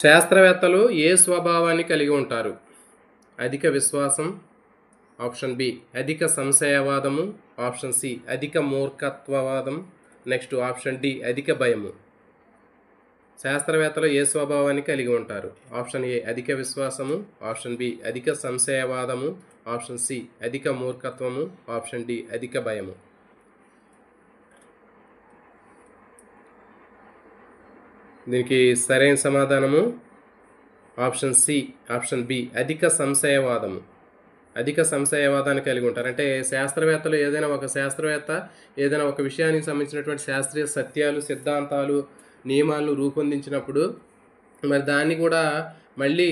శాస్త్రవేత్తలు ఏ స్వభావాన్ని కలిగి ఉంటారు? అధిక విశ్వాసం, ఆప్షన్ బి అధిక సంశయవాదము, ఆప్షన్ సి అధిక మూర్ఖత్వవాదం, నెక్స్ట్ ఆప్షన్ డి అధిక భయము. శాస్త్రవేత్తలు ఏ స్వభావాన్ని కలిగి ఉంటారు? ఆప్షన్ ఏ అధిక విశ్వాసము, ఆప్షన్ బి అధిక సంశయవాదము, ఆప్షన్ సి అధిక మూర్ఖత్వము, ఆప్షన్ డి అధిక భయము. దీనికి సరైన సమాధానము ఆప్షన్ సి, ఆప్షన్ బి అధిక సంశయవాదము. అధిక సంశయవాదాన్ని కలిగి ఉంటారు. అంటే శాస్త్రవేత్తలు ఏదైనా ఒక విషయానికి సంబంధించినటువంటి శాస్త్రీయ సత్యాలు, సిద్ధాంతాలు, నియమాలను రూపొందించినప్పుడు మరి దాన్ని కూడా మళ్ళీ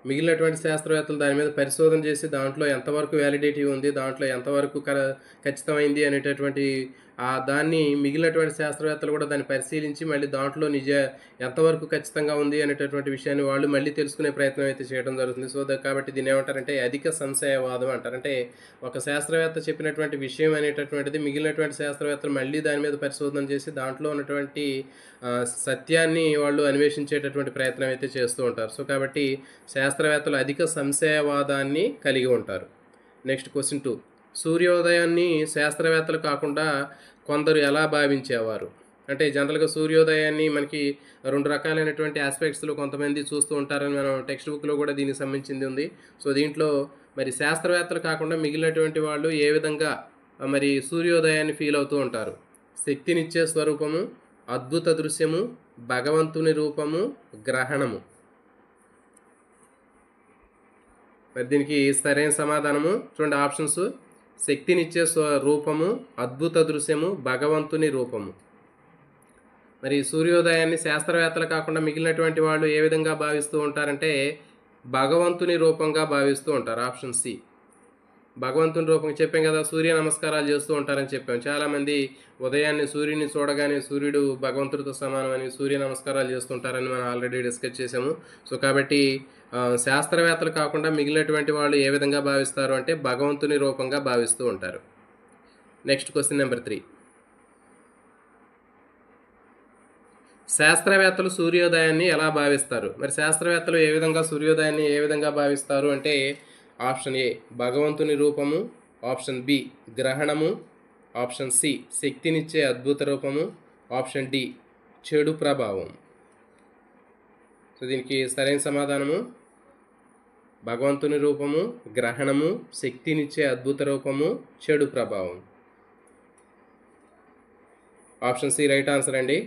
మిగిలినటువంటి శాస్త్రవేత్తలు దాని మీద పరిశోధన చేసి దాంట్లో ఎంతవరకు వ్యాలిడిటీ ఉంది, దాంట్లో ఎంతవరకు ఖచ్చితమైంది అనేటటువంటి దాన్ని మిగిలినటువంటి శాస్త్రవేత్తలు కూడా దాన్ని పరిశీలించి మళ్ళీ దాంట్లో ఎంతవరకు ఖచ్చితంగా ఉంది అనేటటువంటి విషయాన్ని వాళ్ళు మళ్ళీ తెలుసుకునే ప్రయత్నం అయితే చేయడం జరుగుతుంది. సో కాబట్టి దీన్ని ఏమంటారంటే అధిక సంశయవాదం అంటారు. అంటే ఒక శాస్త్రవేత్త చెప్పినటువంటి విషయం అనేటటువంటిది మిగిలినటువంటి శాస్త్రవేత్తలు మళ్ళీ దాని మీద పరిశోధన చేసి దాంట్లో ఉన్నటువంటి సత్యాన్ని వాళ్ళు అన్వేషించేటటువంటి ప్రయత్నం అయితే చేస్తూ ఉంటారు. సో కాబట్టి శాస్త్రవేత్తలు అధిక సంశయవాదాన్ని కలిగి ఉంటారు. Next question 2. సూర్యోదయాన్ని శాస్త్రవేత్తలు కాకుండా కొందరు ఎలా భావించేవారు? అంటే జనరల్గా సూర్యోదయాన్ని మనకి రెండు రకాలైనటువంటి ఆస్పెక్ట్స్లో కొంతమంది చూస్తూ ఉంటారని మనం టెక్స్ట్ బుక్లో కూడా దీనికి సంబంధించింది ఉంది. సో దీంట్లో మరి శాస్త్రవేత్తలు కాకుండా మిగిలినటువంటి వాళ్ళు ఏ విధంగా మరి సూర్యోదయాన్ని ఫీల్ అవుతూ ఉంటారు? శక్తినిచ్చే స్వరూపము, అద్భుత దృశ్యము, భగవంతుని రూపము, గ్రహణము. మరి దీనికి సరైన సమాధానము చూడండి ఆప్షన్స్: శక్తినిచ్చే రూపము, అద్భుత దృశ్యము, భగవంతుని రూపము. మరి సూర్యోదయాన్ని శాస్త్రవేత్తలు కాకుండా మిగిలినటువంటి వాళ్ళు ఏ విధంగా భావిస్తూ ఉంటారంటే భగవంతుని రూపంగా భావిస్తూ ఉంటారు. ఆప్షన్ సి భగవంతుని రూపం. చెప్పాం కదా, సూర్య నమస్కారాలు చేస్తూ ఉంటారని చెప్పాం. చాలామంది ఉదయాన్నే సూర్యుని చూడగానే సూర్యుడు భగవంతుడితో సమానమని సూర్య నమస్కారాలు చేస్తుంటారని మనం ఆల్రెడీ డిస్కస్ చేసాము. సో కాబట్టి శాస్త్రవేత్తలు కాకుండా మిగిలినటువంటి వాళ్ళు ఏ విధంగా భావిస్తారు అంటే భగవంతుని రూపంగా భావిస్తూ ఉంటారు. Next question number 3. శాస్త్రవేత్తలు సూర్యోదయాన్ని ఎలా భావిస్తారు? మరి శాస్త్రవేత్తలు సూర్యోదయాన్ని ఏ విధంగా భావిస్తారు అంటే ఆప్షన్ ఏ భగవంతుని రూపము, ఆప్షన్ బి గ్రహణము, ఆప్షన్ సి శక్తినిచ్చే అద్భుత రూపము, ఆప్షన్ డి చెడు ప్రభావం. సో దీనికి సరైన సమాధానము భగవంతుని రూపము, గ్రహణము, శక్తినిచ్చే అద్భుత రూపము, చెడు ప్రభావం. ఆప్షన్ సి రైట్ ఆన్సర్ అండి.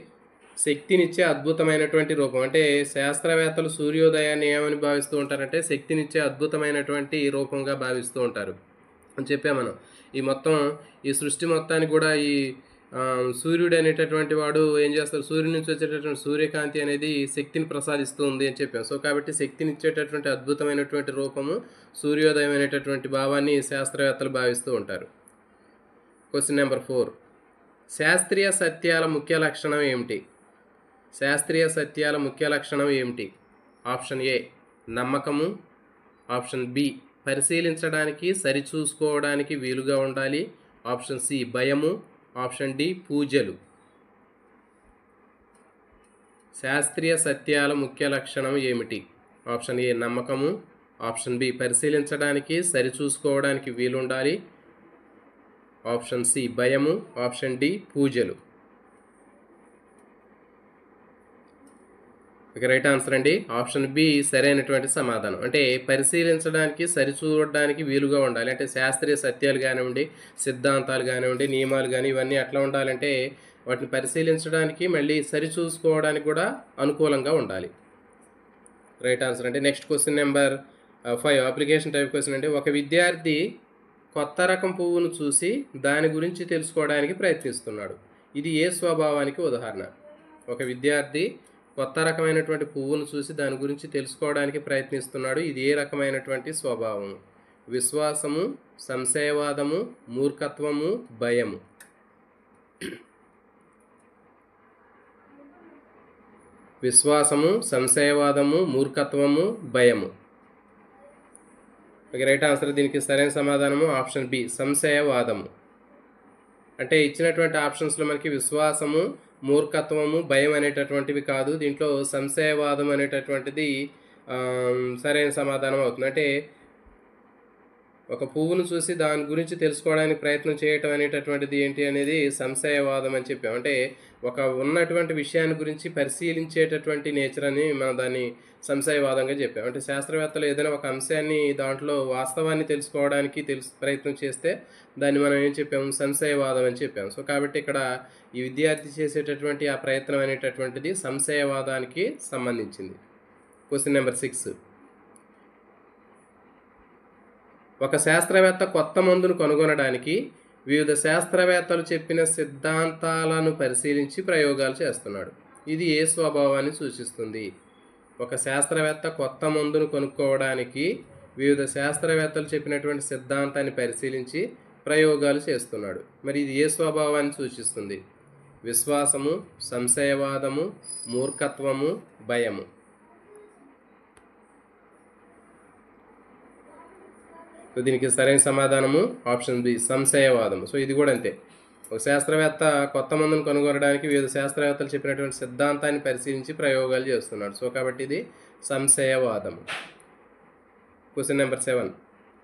శక్తినిచ్చే అద్భుతమైనటువంటి రూపం. అంటే శాస్త్రవేత్తలు సూర్యోదయాన్ని ఏమని భావిస్తూ ఉంటారంటే శక్తినిచ్చే అద్భుతమైనటువంటి రూపంగా భావిస్తూ ఉంటారు అని చెప్పాము మనం. ఈ సృష్టి మొత్తానికి కూడా ఈ సూర్యుడు అనేటటువంటి వాడు ఏం చేస్తారు, సూర్యుడి నుంచి వచ్చేటటువంటి సూర్యకాంతి అనేది శక్తిని ప్రసాదిస్తూ ఉంది అని చెప్పాం. సో కాబట్టి శక్తినిచ్చేటటువంటి అద్భుతమైనటువంటి రూపము సూర్యోదయం అనేటటువంటి భావాన్ని శాస్త్రవేత్తలు భావిస్తూ ఉంటారు. Question number 4. శాస్త్రీయ సత్యాల ముఖ్య లక్షణం ఏమిటి? శాస్త్రీయ సత్యాల ముఖ్య లక్షణం ఏమిటి? ఆప్షన్ ఏ నమ్మకము, ఆప్షన్ బి పరిశీలించడానికి సరిచూసుకోవడానికి వీలుగా ఉండాలి, ఆప్షన్ సి భయము, ఆప్షన్ డి పూజలు. శాస్త్రీయ సత్యాల ముఖ్య లక్షణం ఏమిటి? ఆప్షన్ ఏ నమ్మకము, ఆప్షన్ బి పరిశీలించడానికి సరిచూసుకోవడానికి వీలుండాలి, ఆప్షన్ సి భయము, ఆప్షన్ డి పూజలు. రైట్ ఆన్సర్ అండి. ఆప్షన్ బి సరైనటువంటి సమాధానం. అంటే పరిశీలించడానికి సరిచూడడానికి వీలుగా ఉండాలి. అంటే శాస్త్రీయ సత్యాలు కానివ్వండి, సిద్ధాంతాలు కానివ్వండి, నియమాలు కానీ ఇవన్నీ ఎట్లా ఉండాలంటే వాటిని పరిశీలించడానికి మళ్ళీ సరిచూసుకోవడానికి కూడా అనుకూలంగా ఉండాలి. రైట్ ఆన్సర్ అంటే next question number 5 application type question అండి. ఒక విద్యార్థి కొత్త రకం పువ్వును చూసి దాని గురించి తెలుసుకోవడానికి ప్రయత్నిస్తున్నాడు. ఇది ఏ స్వభావానికి ఉదాహరణ? ఒక విద్యార్థి కొత్త రకమైనటువంటి పువ్వును చూసి దాని గురించి తెలుసుకోవడానికి ప్రయత్నిస్తున్నాడు. ఇది ఏ రకమైనటువంటి స్వభావం? విశ్వాసము, సంశయవాదము, మూర్ఖత్వము, భయము. విశ్వాసము, సంశయవాదము, మూర్ఖత్వము, భయము. Right answer. దీనికి సరైన సమాధానము ఆప్షన్ బి సంశయవాదము. అంటే ఇచ్చినటువంటి ఆప్షన్స్లో మనకి విశ్వాసము, మూర్ఖత్వము, భయం అనేటటువంటివి కాదు. దీంట్లో సంశయవాదం అనేటటువంటిది సరైన సమాధానం అవుతుంది. అంటే ఒక పువ్వును చూసి దాని గురించి తెలుసుకోవడానికి ప్రయత్నం చేయటం అనేటటువంటిది ఏంటి అనేది సంశయవాదం అని చెప్పాం. అంటే ఒక ఉన్నటువంటి విషయాన్ని గురించి పరిశీలించేటటువంటి నేచర్ అని మనం దాన్ని సంశయవాదంగా చెప్పాం. అంటే శాస్త్రవేత్తలు ఏదైనా ఒక అంశాన్ని దాంట్లో వాస్తవాన్ని తెలుసుకోవడానికి ప్రయత్నం చేస్తే దాన్ని మనం ఏం చెప్పాము, సంశయవాదం అని చెప్పాము. సో కాబట్టి ఇక్కడ ఈ విద్యార్థి చేసేటటువంటి ఆ ప్రయత్నం అనేటటువంటిది సంశయవాదానికి సంబంధించింది. Question number 6. ఒక శాస్త్రవేత్త కొత్త మందును కనుగొనడానికి వివిధ శాస్త్రవేత్తలు చెప్పిన సిద్ధాంతాలను పరిశీలించి ప్రయోగాలు చేస్తున్నాడు. ఇది ఏ స్వభావాన్ని సూచిస్తుంది? ఒక శాస్త్రవేత్త కొత్త మందును కనుక్కోవడానికి వివిధ శాస్త్రవేత్తలు చెప్పినటువంటి సిద్ధాంతాన్ని పరిశీలించి ప్రయోగాలు చేస్తున్నాడు. మరి ఇది ఏ స్వభావాన్ని సూచిస్తుంది? విశ్వాసము, సంశయవాదము, మూర్ఖత్వము, భయము. సో దీనికి సరైన సమాధానము ఆప్షన్ బి, సంశయవాదము. సో ఇది కూడా అంతే. ఒక శాస్త్రవేత్త కొత్త మందును కనుగొనడానికి వివిధ శాస్త్రవేత్తలు చెప్పినటువంటి సిద్ధాంతాన్ని పరిశీలించి ప్రయోగాలు చేస్తున్నాడు. సో కాబట్టి ఇది సంశయవాదము. Question number 7.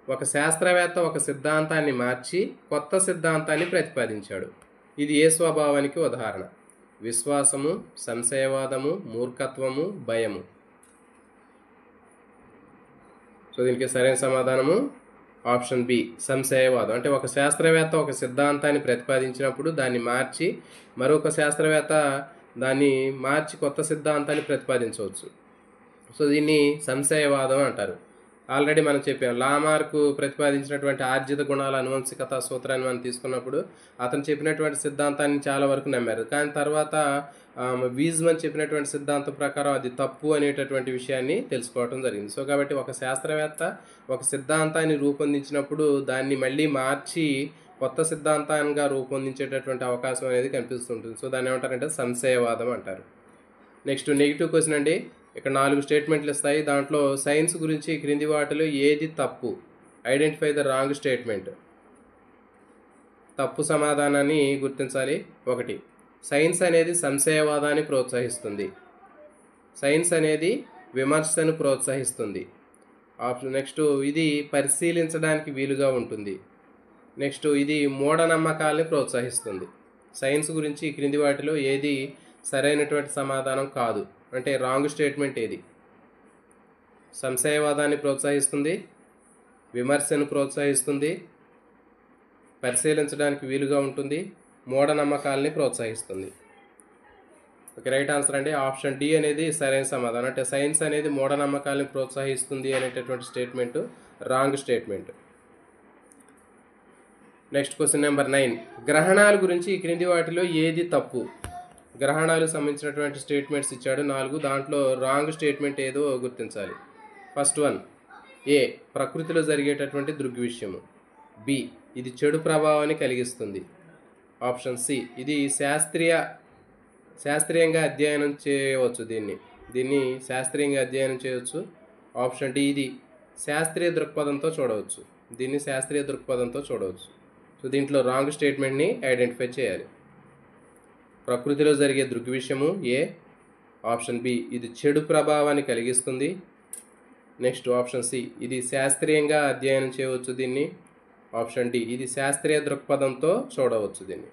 ఒక శాస్త్రవేత్త ఒక సిద్ధాంతాన్ని మార్చి కొత్త సిద్ధాంతాన్ని ప్రతిపాదించాడు. ఇది ఏ స్వభావానికి ఉదాహరణ? విశ్వాసము, సంశయవాదము, మూర్ఖత్వము, భయము. సో దీనికి సరైన సమాధానము ఆప్షన్ బి, సంశయవాదం. అంటే ఒక శాస్త్రవేత్త ఒక సిద్ధాంతాన్ని ప్రతిపాదించినప్పుడు దాన్ని మార్చి మరొక శాస్త్రవేత్త దాన్ని మార్చి కొత్త సిద్ధాంతాన్ని ప్రతిపాదించవచ్చు. సో దీన్ని సంశయవాదం అంటారు. ఆల్రెడీ మనం చెప్పాం, లామార్కు ప్రతిపాదించినటువంటి ఆర్జిత గుణాల అనువంశికత సూత్రాన్ని మనం తీసుకున్నప్పుడు అతను చెప్పినటువంటి సిద్ధాంతాన్ని చాలా వరకు నమ్మారు. కానీ తర్వాత వీజ్మన్ చెప్పినటువంటి సిద్ధాంతం ప్రకారం అది తప్పు అనేటటువంటి విషయాన్ని తెలుసుకోవడం జరిగింది. సో కాబట్టి ఒక శాస్త్రవేత్త ఒక సిద్ధాంతాన్ని రూపొందించినప్పుడు దాన్ని మళ్ళీ మార్చి కొత్త సిద్ధాంతంగా రూపొందించేటటువంటి అవకాశం అనేది కనిపిస్తుంటుంది. సో దాన్ని ఏమంటారంటే సంశయవాదం అంటారు. నెక్స్ట్ నెగిటివ్ క్వశ్చన్ అండి. ఇక్కడ 4 స్టేట్మెంట్లు ఇస్తాయి. దాంట్లో సైన్స్ గురించి క్రింది వాటిలో ఏది తప్పు? Identify the wrong statement. తప్పు సమాధానాన్ని గుర్తించాలి. 1. సైన్స్ అనేది సంశయవాదాన్ని ప్రోత్సహిస్తుంది. సైన్స్ అనేది విమర్శను ప్రోత్సహిస్తుంది. నెక్స్ట్ ఇది పరిశీలించడానికి వీలుగా ఉంటుంది. నెక్స్ట్ ఇది మూఢనమ్మకాల్ని ప్రోత్సహిస్తుంది. సైన్స్ గురించి క్రింది వాటిలో ఏది సరైనటువంటి సమాధానం కాదు? అంటే రాంగ్ స్టేట్మెంట్ ఏది? సంశయవాదాన్ని ప్రోత్సహిస్తుంది, విమర్శను ప్రోత్సహిస్తుంది, పరిశీలించడానికి వీలుగా ఉంటుంది, మూఢనమ్మకాలని ప్రోత్సహిస్తుంది. ఓకే, రైట్ ఆన్సర్ అండి ఆప్షన్ డి అనేది సరైన సమాధానం. అంటే సైన్స్ అనేది మూఢనమ్మకాలని ప్రోత్సహిస్తుంది అనేటటువంటి statement wrong statement. Next question number 9. గ్రహణాల గురించి ఈ క్రింది వాటిలో ఏది తప్పు? గ్రహణాలకు సంబంధించినటువంటి స్టేట్మెంట్స్ ఇచ్చాడు 4. దాంట్లో రాంగ్ స్టేట్మెంట్ ఏదో గుర్తించాలి. ఫస్ట్ వన్, ఏ ప్రకృతిలో జరిగేటటువంటి దృగ్విషయము. బి ఇది చెడు ప్రభావాన్ని కలిగిస్తుంది. ఆప్షన్ సి ఇది శాస్త్రీయంగా అధ్యయనం చేయవచ్చు. దీన్ని శాస్త్రీయంగా అధ్యయనం చేయవచ్చు. ఆప్షన్ డి ఇది శాస్త్రీయ దృక్పథంతో చూడవచ్చు. దీన్ని శాస్త్రీయ దృక్పథంతో చూడవచ్చు. సో దీంట్లో రాంగ్ స్టేట్మెంట్ని ఐడెంటిఫై చేయాలి. ప్రకృతిలో జరిగే దృగ్విషయము ఏ. ఆప్షన్ బి ఇది చెడు ప్రభావాన్ని కలిగిస్తుంది. నెక్స్ట్ ఆప్షన్ సి ఇది శాస్త్రీయంగా అధ్యయనం చేయవచ్చు దీన్ని. ఆప్షన్ డి ఇది శాస్త్రీయ దృక్పథంతో చూడవచ్చు దీన్ని.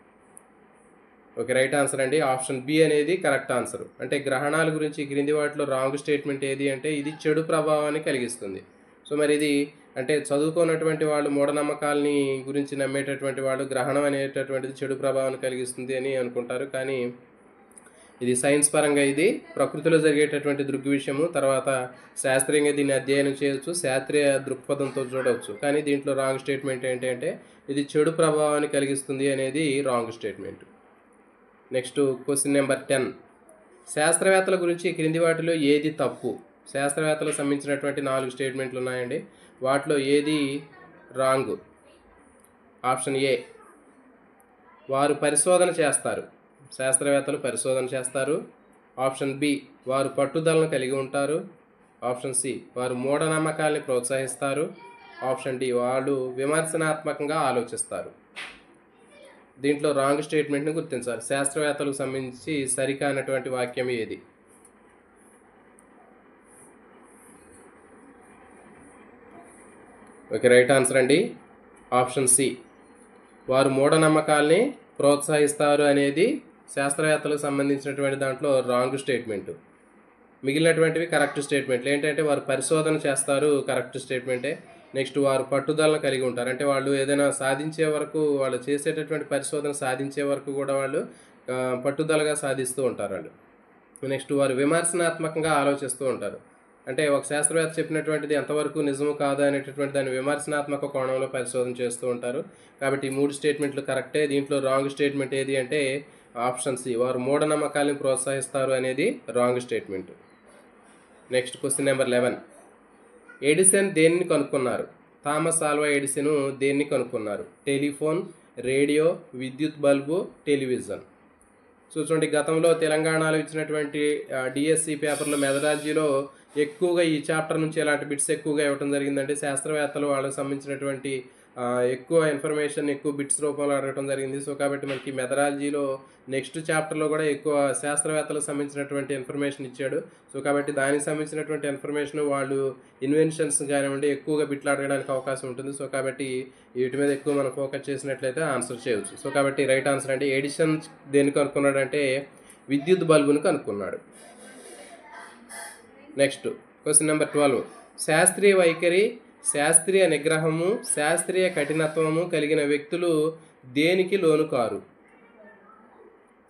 ఓకే, రైట్ ఆన్సర్ అండి ఆప్షన్ బి అనేది కరెక్ట్ ఆన్సర్. అంటే గ్రహణాల గురించి క్రింది వాటిలో రాంగ్ స్టేట్మెంట్ ఏది అంటే ఇది చెడు ప్రభావాన్ని కలిగిస్తుంది. సో మరి ఇది అంటే చదువుకున్నటువంటి వాళ్ళు మూఢనమ్మకాలని గురించి నమ్మేటటువంటి వాళ్ళు గ్రహణం అనేటటువంటిది చెడు ప్రభావాన్ని కలిగిస్తుంది అని అనుకుంటారు. కానీ ఇది సైన్స్ పరంగా ఇది ప్రకృతిలో జరిగేటటువంటి దృగ్విషయము. తర్వాత శాస్త్రీయంగా దీన్ని అధ్యయనం చేయవచ్చు, శాస్త్రీయ దృక్పథంతో చూడవచ్చు. కానీ దీంట్లో రాంగ్ స్టేట్మెంట్ ఏంటంటే ఇది చెడు ప్రభావాన్ని కలిగిస్తుంది అనేది wrong statement. Next question number 10. శాస్త్రవేత్తల గురించి క్రింది వాటిలో ఏది తప్పు? శాస్త్రవేత్తలకు సంబంధించినటువంటి 4 స్టేట్మెంట్లు ఉన్నాయండి. వాటిలో ఏది రాంగ్? ఆప్షన్ ఏ వారు పరిశోధన చేస్తారు. శాస్త్రవేత్తలు పరిశోధన చేస్తారు. ఆప్షన్ బి వారు పట్టుదలను కలిగి ఉంటారు. ఆప్షన్ సి వారు మూఢనమ్మకాల్ని ప్రోత్సహిస్తారు. ఆప్షన్ డి వాళ్ళు విమర్శనాత్మకంగా ఆలోచిస్తారు. దీంట్లో రాంగ్ స్టేట్మెంట్ని గుర్తించాలి. శాస్త్రవేత్తలకు సంబంధించి సరికానటువంటి వాక్యం ఏది? ఓకే, రైట్ ఆన్సర్ అండి ఆప్షన్ సి. వారు మూఢనమ్మకాల్ని ప్రోత్సహిస్తారు అనేది శాస్త్రవేత్తలకు సంబంధించినటువంటి దాంట్లో రాంగ్ స్టేట్మెంట్. మిగిలినటువంటివి కరెక్ట్ స్టేట్మెంట్లు. ఏంటంటే వారు పరిశోధన చేస్తారు, కరెక్ట్ స్టేట్మెంటే. నెక్స్ట్ వారు పట్టుదలను కలిగి ఉంటారు, అంటే వాళ్ళు ఏదైనా సాధించే వరకు, వాళ్ళు చేసేటటువంటి పరిశోధన సాధించే వరకు కూడా వాళ్ళు పట్టుదలగా సాధిస్తూ ఉంటారు వాళ్ళు. నెక్స్ట్ వారు విమర్శనాత్మకంగా ఆలోచిస్తూ ఉంటారు, అంటే ఒక శాస్త్రవేత్త చెప్పినటువంటిది ఎంతవరకు నిజము కాదా అనేటటువంటి దాన్ని విమర్శనాత్మక కోణంలో పరిశోధన చేస్తూ ఉంటారు. కాబట్టి ఈ 3 స్టేట్మెంట్లు కరెక్టే. దీంట్లో రాంగ్ స్టేట్మెంట్ ఏది అంటే ఆప్షన్ సి, వారు మూఢనమ్మకాలను ప్రోత్సహిస్తారు అనేది wrong statement. Next question number 11. Edison దేనిని కనుక్కున్నారు? థామస్ ఆల్వా ఎడిసన్ దేన్ని కనుక్కున్నారు? టెలిఫోన్, రేడియో, విద్యుత్ బల్బు, టెలివిజన్. సో చూడండి, గతంలో తెలంగాణలో ఇచ్చినటువంటి డిఎస్సి పేపర్లో మెథడాలజీలో ఎక్కువగా ఈ చాప్టర్ నుంచి ఎలాంటి బిట్స్ ఎక్కువగా ఇవ్వడం జరిగిందంటే శాస్త్రవేత్తలు వాళ్ళకి సంబంధించినటువంటి ఎక్కువ ఇన్ఫర్మేషన్ ఎక్కువ బిట్స్ రూపంలో అడగడం జరిగింది. సో కాబట్టి మనకి మెథడాలజీలో నెక్స్ట్ చాప్టర్లో కూడా ఎక్కువ శాస్త్రవేత్తలకు సంబంధించినటువంటి ఇన్ఫర్మేషన్ ఇచ్చాడు. సో కాబట్టి దానికి సంబంధించినటువంటి ఇన్ఫర్మేషన్ వాళ్ళు ఇన్వెన్షన్స్ కానివ్వండి ఎక్కువగా బిట్లు అడగడానికి అవకాశం ఉంటుంది. సో కాబట్టి వీటి మీద ఎక్కువ మనం ఫోకస్ చేసినట్లయితే ఆన్సర్ చేయవచ్చు. సో కాబట్టి రైట్ ఆన్సర్ అంటే ఎడిసన్ దేన్ని కనుక్కున్నాడు అంటే విద్యుత్ బల్బును కనుక్కున్నాడు. Next question number 12. శాస్త్రీయ వైఖరి, శాస్త్రీయ నిగ్రహము, శాస్త్రీయ కఠినత్వము కలిగిన వ్యక్తులు దేనికి లోను కారు?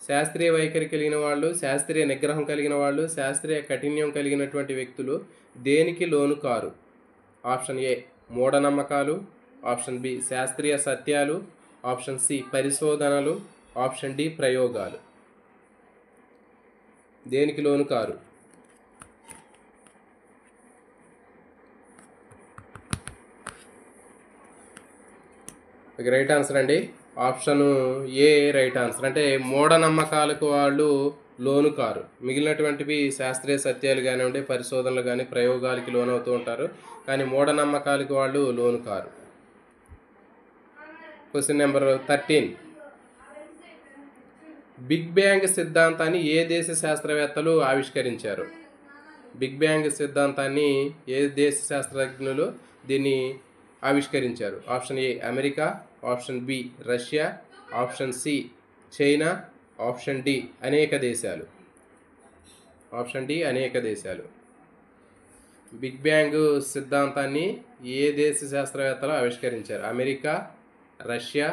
శాస్త్రీయ వైఖరి కలిగిన వాళ్ళు, శాస్త్రీయ నిగ్రహం కలిగిన వాళ్ళు, శాస్త్రీయ కఠిన్యం కలిగినటువంటి వ్యక్తులు దేనికి లోను కారు? ఆప్షన్ ఏ మూఢనమ్మకాలు, ఆప్షన్ బి శాస్త్రీయ సత్యాలు, ఆప్షన్ సి పరిశోధనలు, ఆప్షన్ డి ప్రయోగాలు. దేనికి లోను కారు? రైట్ ఆన్సర్ అండి ఆప్షన్ ఏ రైట్ ఆన్సర్. అంటే మూఢనమ్మకాలకు వాళ్ళు లోను కారు. మిగిలినటువంటివి శాస్త్రీయ సత్యాలు కానివ్వండి, పరిశోధనలు కానీ ప్రయోగాలకి లోన్ అవుతూ ఉంటారు, కానీ మూఢనమ్మకాలకు వాళ్ళు లోను కారు. Question number 13. బిగ్ బ్యాంగ్ సిద్ధాంతాన్ని ఏ దేశ శాస్త్రవేత్తలు ఆవిష్కరించారు? బిగ్ బ్యాంగ్ సిద్ధాంతాన్ని ఏ దేశ శాస్త్రజ్ఞులు దీన్ని ఆవిష్కరించారు? Option A America, option B Russia, option C China, option D అనేక దేశాలు. ఆప్షన్ డి అనేక దేశాలు. బిగ్ బ్యాంగ్ సిద్ధాంతాన్ని ఏ దేశ శాస్త్రవేత్తలు ఆవిష్కరించారు? America, Russia,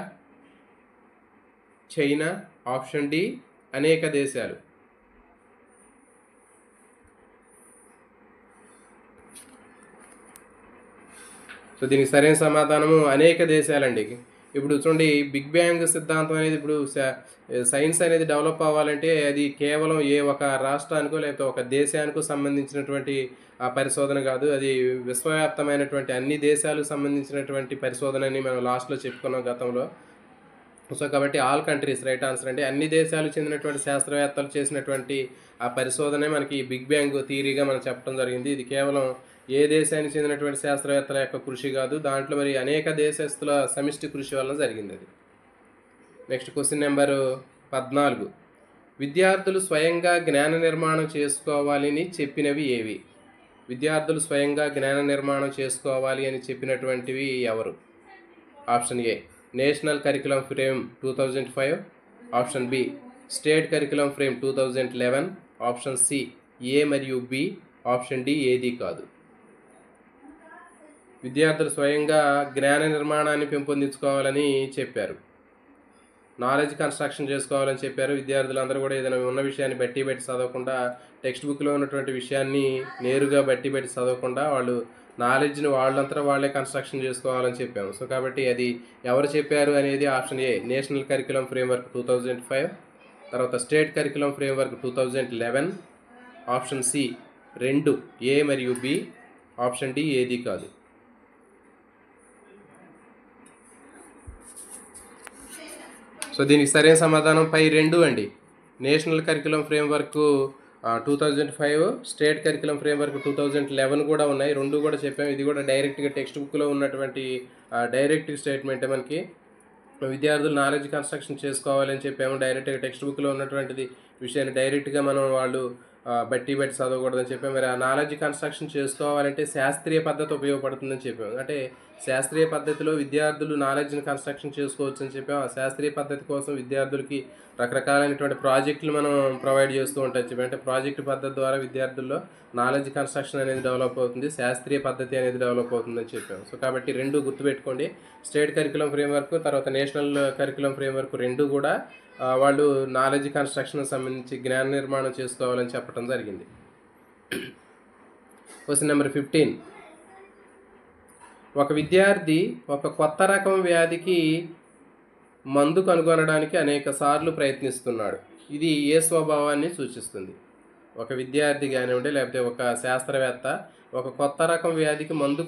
China, option D అనేక దేశాలు. సో దీనికి సరైన సమాధానము అనేక దేశాలండి. ఇప్పుడు చూడండి, బిగ్ బ్యాంగ్ సిద్ధాంతం అనేది ఇప్పుడు సైన్స్ అనేది డెవలప్ అవ్వాలంటే అది కేవలం ఏ ఒక రాష్ట్రానికో లేకపోతే ఒక దేశానికో సంబంధించినటువంటి పరిశోధన కాదు, అది విశ్వవ్యాప్తమైనటువంటి అన్ని దేశాలకు సంబంధించినటువంటి పరిశోధన అని మనం లాస్ట్లో చెప్పుకున్నాం గతంలో. సో కాబట్టి ఆల్ కంట్రీస్ రైట్ ఆన్సర్ అండి. అన్ని దేశాలకు చెందినటువంటి శాస్త్రవేత్తలు చేసినటువంటి ఆ పరిశోధనే మనకి బిగ్ బ్యాంగ్ థియరీగా మనం చెప్పడం జరిగింది. ఇది కేవలం ఏ దేశానికి చెందినటువంటి శాస్త్రవేత్తల యొక్క కృషి కాదు, దాంట్లో మరి అనేక దేశస్తుల సమిష్టి కృషి వలన జరిగింది అది. Next question number 14. విద్యార్థులు స్వయంగా జ్ఞాన నిర్మాణం చేసుకోవాలని చెప్పినవి ఏవి? విద్యార్థులు స్వయంగా జ్ఞాన నిర్మాణం చేసుకోవాలి అని చెప్పినటువంటివి ఎవరు? Option A national curriculum frame 2005, option B state curriculum frame 2011, option C A మరియు బి, ఆప్షన్ డి ఏది కాదు. విద్యార్థులు స్వయంగా జ్ఞాన నిర్మాణాన్ని పెంపొందించుకోవాలని చెప్పారు, నాలెడ్జ్ కన్స్ట్రక్షన్ చేసుకోవాలని చెప్పారు. విద్యార్థులందరూ కూడా ఏదైనా ఉన్న విషయాన్ని బట్టి చదవకుండా, టెక్స్ట్ బుక్లో ఉన్నటువంటి విషయాన్ని నేరుగా బట్టి చదవకుండా వాళ్ళు నాలెడ్జ్ని వాళ్ళంతా వాళ్ళే కన్స్ట్రక్షన్ చేసుకోవాలని చెప్పాము. సో కాబట్టి అది ఎవరు చెప్పారు అనేది option A national curriculum framework 2005, తర్వాత state curriculum framework 2011, option C 2 A మరియు బి, ఆప్షన్ డి ఏది కాదు. సో దీనికి సరైన సమాధానం పై 2 అండి. National curriculum framework 2005, state curriculum framework 2011 కూడా ఉన్నాయి, 2 కూడా చెప్పాము. ఇది కూడా డైరెక్ట్గా టెక్స్ట్ బుక్లో ఉన్నటువంటి డైరెక్ట్ స్టేట్మెంటే మనకి. విద్యార్థులు నాలెడ్జ్ కన్స్ట్రక్షన్ చేసుకోవాలని చెప్పాము. డైరెక్ట్గా టెక్స్ట్ బుక్లో ఉన్నటువంటిది విషయాన్ని డైరెక్ట్గా మనం వాళ్ళు బట్టి చదవకూడదని చెప్పాము. మరి ఆ నాలెడ్జ్ కన్స్ట్రక్షన్ చేసుకోవాలంటే శాస్త్రీయ పద్ధతి ఉపయోగపడుతుందని చెప్పాము. అంటే శాస్త్రీయ పద్ధతిలో విద్యార్థులు నాలెడ్జ్ని కన్స్ట్రక్షన్ చేసుకోవచ్చు అని చెప్పాము. ఆ శాస్త్రీయ పద్ధతి కోసం విద్యార్థులకి రకరకాలైనటువంటి ప్రాజెక్టులు మనం ప్రొవైడ్ చేస్తూ ఉంటాం చెప్పాము. అంటే ప్రాజెక్ట్ పద్ధతి ద్వారా విద్యార్థుల్లో నాలెడ్జ్ కన్స్ట్రక్షన్ అనేది డెవలప్ అవుతుంది, శాస్త్రీయ పద్ధతి అనేది డెవలప్ అవుతుందని చెప్పాము. సో కాబట్టి రెండు గుర్తుపెట్టుకోండి. స్టేట్ కరికులం ఫ్రేమ్వర్క్ తర్వాత నేషనల్ కరికులం ఫ్రేమ్వర్క్ రెండు కూడా వాళ్ళు నాలెడ్జ్ కన్స్ట్రక్షన్ సంబంధించి జ్ఞాన నిర్మాణం చేసుకోవాలని చెప్పడం జరిగింది. Question number 15. ఒక విద్యార్థి ఒక కొత్త రకం వ్యాధికి మందు కనుగొనడానికి అనేక సార్లు ప్రయత్నిస్తున్నాడు. ఇది ఏ స్వభావాన్ని సూచిస్తుంది? ఒక విద్యార్థి కానివ్వండి లేకపోతే ఒక శాస్త్రవేత్త ఒక కొత్త రకం వ్యాధికి మందు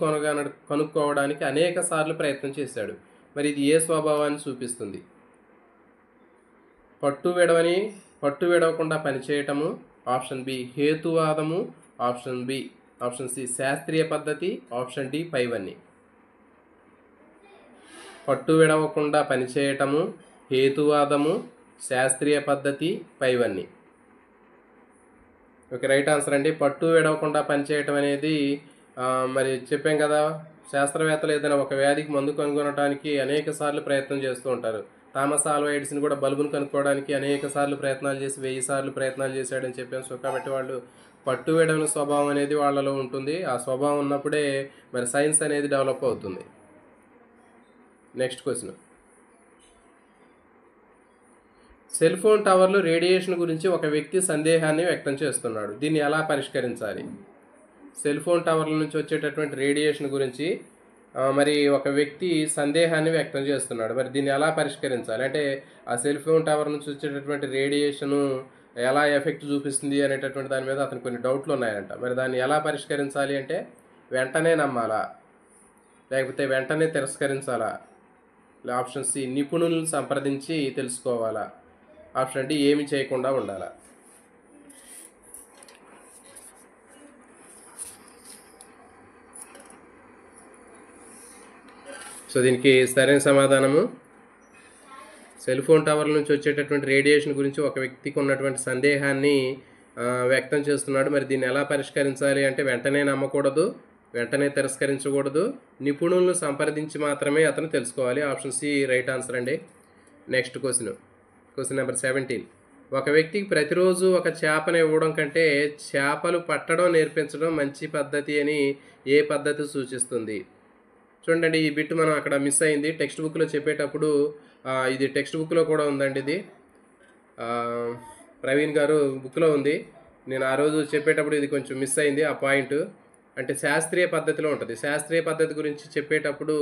కనుక్కోవడానికి అనేక సార్లు ప్రయత్నం చేశాడు. మరి ఇది ఏ స్వభావాన్ని చూపిస్తుంది? పట్టు విడవకుండా పనిచేయటము, ఆప్షన్ బి హేతువాదము, ఆప్షన్ సి శాస్త్రీయ పద్ధతి, ఆప్షన్ డి పైవన్నీ. పట్టు విడవకుండా పనిచేయటము, హేతువాదము, శాస్త్రీయ పద్ధతి, పైవన్నీ. ఓకే, రైట్ ఆన్సర్ అండి. పట్టు విడవకుండా పనిచేయటం అనేది మరి చెప్పాం కదా, శాస్త్రవేత్తలు ఏదైనా ఒక వ్యాధికి మందు కనుగొనడానికి అనేక సార్లు ప్రయత్నం చేస్తూ ఉంటారు. థామస్ ఆల్వా ఎడిసన్ కూడా బల్బును కనుక్కోవడానికి అనేక సార్లు ప్రయత్నాలు చేసి 1000 సార్లు ప్రయత్నాలు చేశాడని చెప్పాం. సో కాబట్టి వాళ్ళు పట్టు విడవని స్వభావం అనేది వాళ్ళలో ఉంటుంది. ఆ స్వభావం ఉన్నప్పుడే మరి సైన్స్ అనేది డెవలప్ అవుతుంది. Next question. సెల్ ఫోన్ టవర్లు రేడియేషన్ గురించి ఒక వ్యక్తి సందేహాన్ని వ్యక్తం చేస్తున్నాడు. దీన్ని ఎలా పరిష్కరించాలి? సెల్ ఫోన్ టవర్ల నుంచి వచ్చేటటువంటి రేడియేషన్ గురించి మరి ఒక వ్యక్తి సందేహాన్ని వ్యక్తం చేస్తున్నాడు. మరి దీన్ని ఎలా పరిష్కరించాలి? అంటే ఆ సెల్ ఫోన్ టవర్ నుంచి వచ్చేటటువంటి రేడియేషను ఎలా ఎఫెక్ట్ చూపిస్తుంది అనేటటువంటి దాని మీద అతనికి కొన్ని డౌట్లు ఉన్నాయంట. మరి దాన్ని ఎలా పరిష్కరించాలి అంటే వెంటనే నమ్మాలా లేకపోతే వెంటనే తిరస్కరించాలా? ఆప్షన్ సి నిపుణులను సంప్రదించి తెలుసుకోవాలా? ఆప్షన్ డి ఏమి చేయకుండా ఉండాలా? సో దీనికి సరైన సమాధానము సెల్ ఫోన్ టవర్ల నుంచి వచ్చేటటువంటి రేడియేషన్ గురించి ఒక వ్యక్తికి ఉన్నటువంటి సందేహాన్ని వ్యక్తం చేస్తున్నాడు. మరి దీన్ని ఎలా పరిష్కరించాలి అంటే వెంటనే నమ్మకూడదు, వెంటనే తిరస్కరించకూడదు, నిపుణులను సంప్రదించి మాత్రమే అతను తెలుసుకోవాలి. ఆప్షన్ సి రైట్ ఆన్సర్ అండి. Next question number 17. ఒక వ్యక్తికి ప్రతిరోజు ఒక చేపను ఇవ్వడం కంటే చేపలు పట్టడం నేర్పించడం మంచి పద్ధతి అని ఏ పద్ధతి సూచిస్తుంది? చూడండి, ఈ బిట్ మనం అక్కడ మిస్ అయింది. టెక్స్ట్ బుక్లో చెప్పేటప్పుడు ఇది టెక్స్ట్ బుక్లో కూడా ఉందండి. ఇది ప్రవీణ్ గారు బుక్లో ఉంది. నేను ఆ రోజు చెప్పేటప్పుడు ఇది కొంచెం మిస్ అయింది ఆ పాయింట్. అంటే శాస్త్రీయ పద్ధతిలో ఉంటుంది. శాస్త్రీయ పద్ధతి గురించి చెప్పేటప్పుడు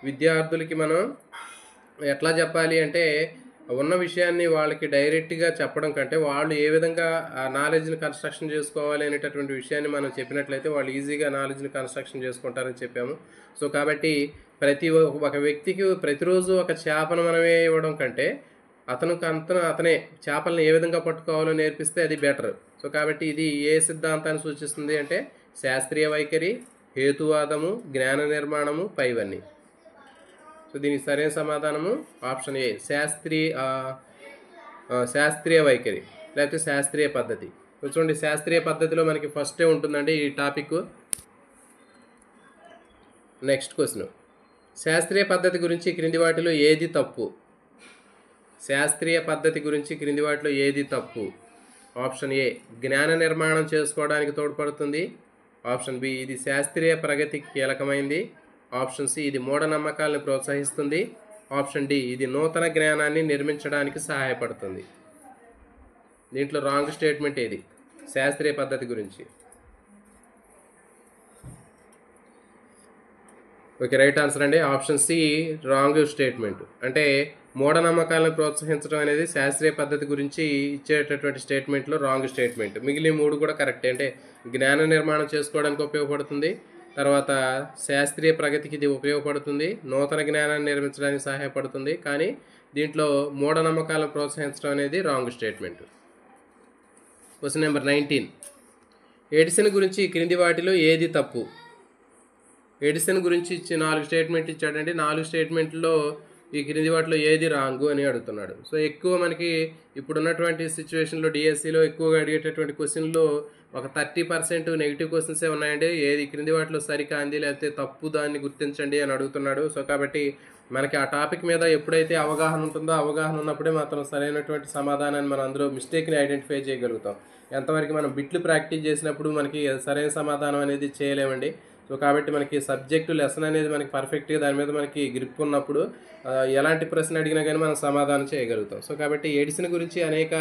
విద్యార్థులకి మనం ఎట్లా చెప్పాలి అంటే ఉన్న విషయాన్ని వాళ్ళకి డైరెక్ట్గా చెప్పడం కంటే వాళ్ళు ఏ విధంగా ఆ నాలెడ్జ్ని కన్స్ట్రక్షన్ చేసుకోవాలి అనేటటువంటి విషయాన్ని మనం చెప్పినట్లయితే వాళ్ళు ఈజీగా నాలెడ్జ్ని కన్స్ట్రక్షన్ చేసుకుంటారని చెప్పాము. సో కాబట్టి ఒక వ్యక్తికి ప్రతిరోజు ఒక చేపను మనమే ఇవ్వడం కంటే అతనే చేపలను ఏ విధంగా పట్టుకోవాలో నేర్పిస్తే అది బెటర్. సో కాబట్టి ఇది ఏ సిద్ధాంతాన్ని సూచిస్తుంది అంటే శాస్త్రీయ వైఖరి, హేతువాదము, జ్ఞాన నిర్మాణము, పైవన్నీ. సో దీనికి సరైన సమాధానము ఆప్షన్ ఏ శాస్త్రీయ వైఖరి లేకపోతే శాస్త్రీయ పద్ధతి. చూడండి, శాస్త్రీయ పద్ధతిలో మనకి ఫస్టే ఉంటుందండి ఈ టాపిక్. Next question. శాస్త్రీయ పద్ధతి గురించి క్రింది వాటిలో ఏది తప్పు? శాస్త్రీయ పద్ధతి గురించి క్రింది వాటిలో ఏది తప్పు? ఆప్షన్ ఏ జ్ఞాన నిర్మాణం చేసుకోవడానికి తోడ్పడుతుంది, ఆప్షన్ బి ఇది శాస్త్రీయ ప్రగతికి కీలకమైంది, ఆప్షన్ సి ఇది మూఢనమ్మకాలను ప్రోత్సహిస్తుంది, ఆప్షన్ డి ఇది నూతన జ్ఞానాన్ని నిర్మించడానికి సహాయపడుతుంది. దీంట్లో రాంగ్ స్టేట్మెంట్ ఏది శాస్త్రీయ పద్ధతి గురించి? ఓకే, రైట్ ఆన్సర్ అండి. Option C wrong statement. అంటే మూఢనమ్మకాలను ప్రోత్సహించడం అనేది శాస్త్రీయ పద్ధతి గురించి ఇచ్చేటటువంటి స్టేట్మెంట్లో రాంగ్ స్టేట్మెంట్. మిగిలిన 3 కూడా కరెక్టే. అంటే జ్ఞాన నిర్మాణం చేసుకోవడానికి ఉపయోగపడుతుంది, తర్వాత శాస్త్రీయ ప్రగతికి ఇది ఉపయోగపడుతుంది, నూతన జ్ఞానాన్ని నిర్మించడానికి సహాయపడుతుంది. కానీ దీంట్లో మూఢనమ్మకాలను ప్రోత్సహించడం అనేది wrong statement. Question number 19. Edison గురించి క్రింది వాటిలో ఏది తప్పు? ఎడిసన్ గురించి 4 స్టేట్మెంట్ ఇచ్చాడండి. 4 స్టేట్మెంట్లో ఈ క్రింది వాటిలో ఏది రాంగు అని అడుగుతున్నాడు. సో ఎక్కువ మనకి ఇప్పుడున్నటువంటి సిచ్యువేషన్లో డిఎస్సిలో ఎక్కువగా అడిగేటటువంటి క్వశ్చన్లు ఒక 30% నెగిటివ్ క్వశ్చన్సే ఉన్నాయండి. ఏది క్రింది వాటిలో సరికాంది లేకపోతే తప్పు దాన్ని గుర్తించండి అని అడుగుతున్నాడు. సో కాబట్టి మనకి ఆ టాపిక్ మీద ఎప్పుడైతే అవగాహన ఉంటుందో అవగాహన ఉన్నప్పుడే మాత్రం సరైనటువంటి సమాధానాన్ని మనం అందులో మిస్టేక్ని ఐడెంటిఫై చేయగలుగుతాం. ఎంతవరకు మనం బిట్లు ప్రాక్టీస్ చేసినప్పుడు మనకి సరైన సమాధానం అనేది చేయలేమండి. సో కాబట్టి మనకి సబ్జెక్టు లెసన్ అనేది మనకి పర్ఫెక్ట్గా దాని మీద మనకి గ్రిప్ ఉన్నప్పుడు ఎలాంటి ప్రశ్న అడిగినా కానీ మనం సమాధానం చేయగలుగుతాం. సో కాబట్టి ఎడిసన్ గురించి అనేక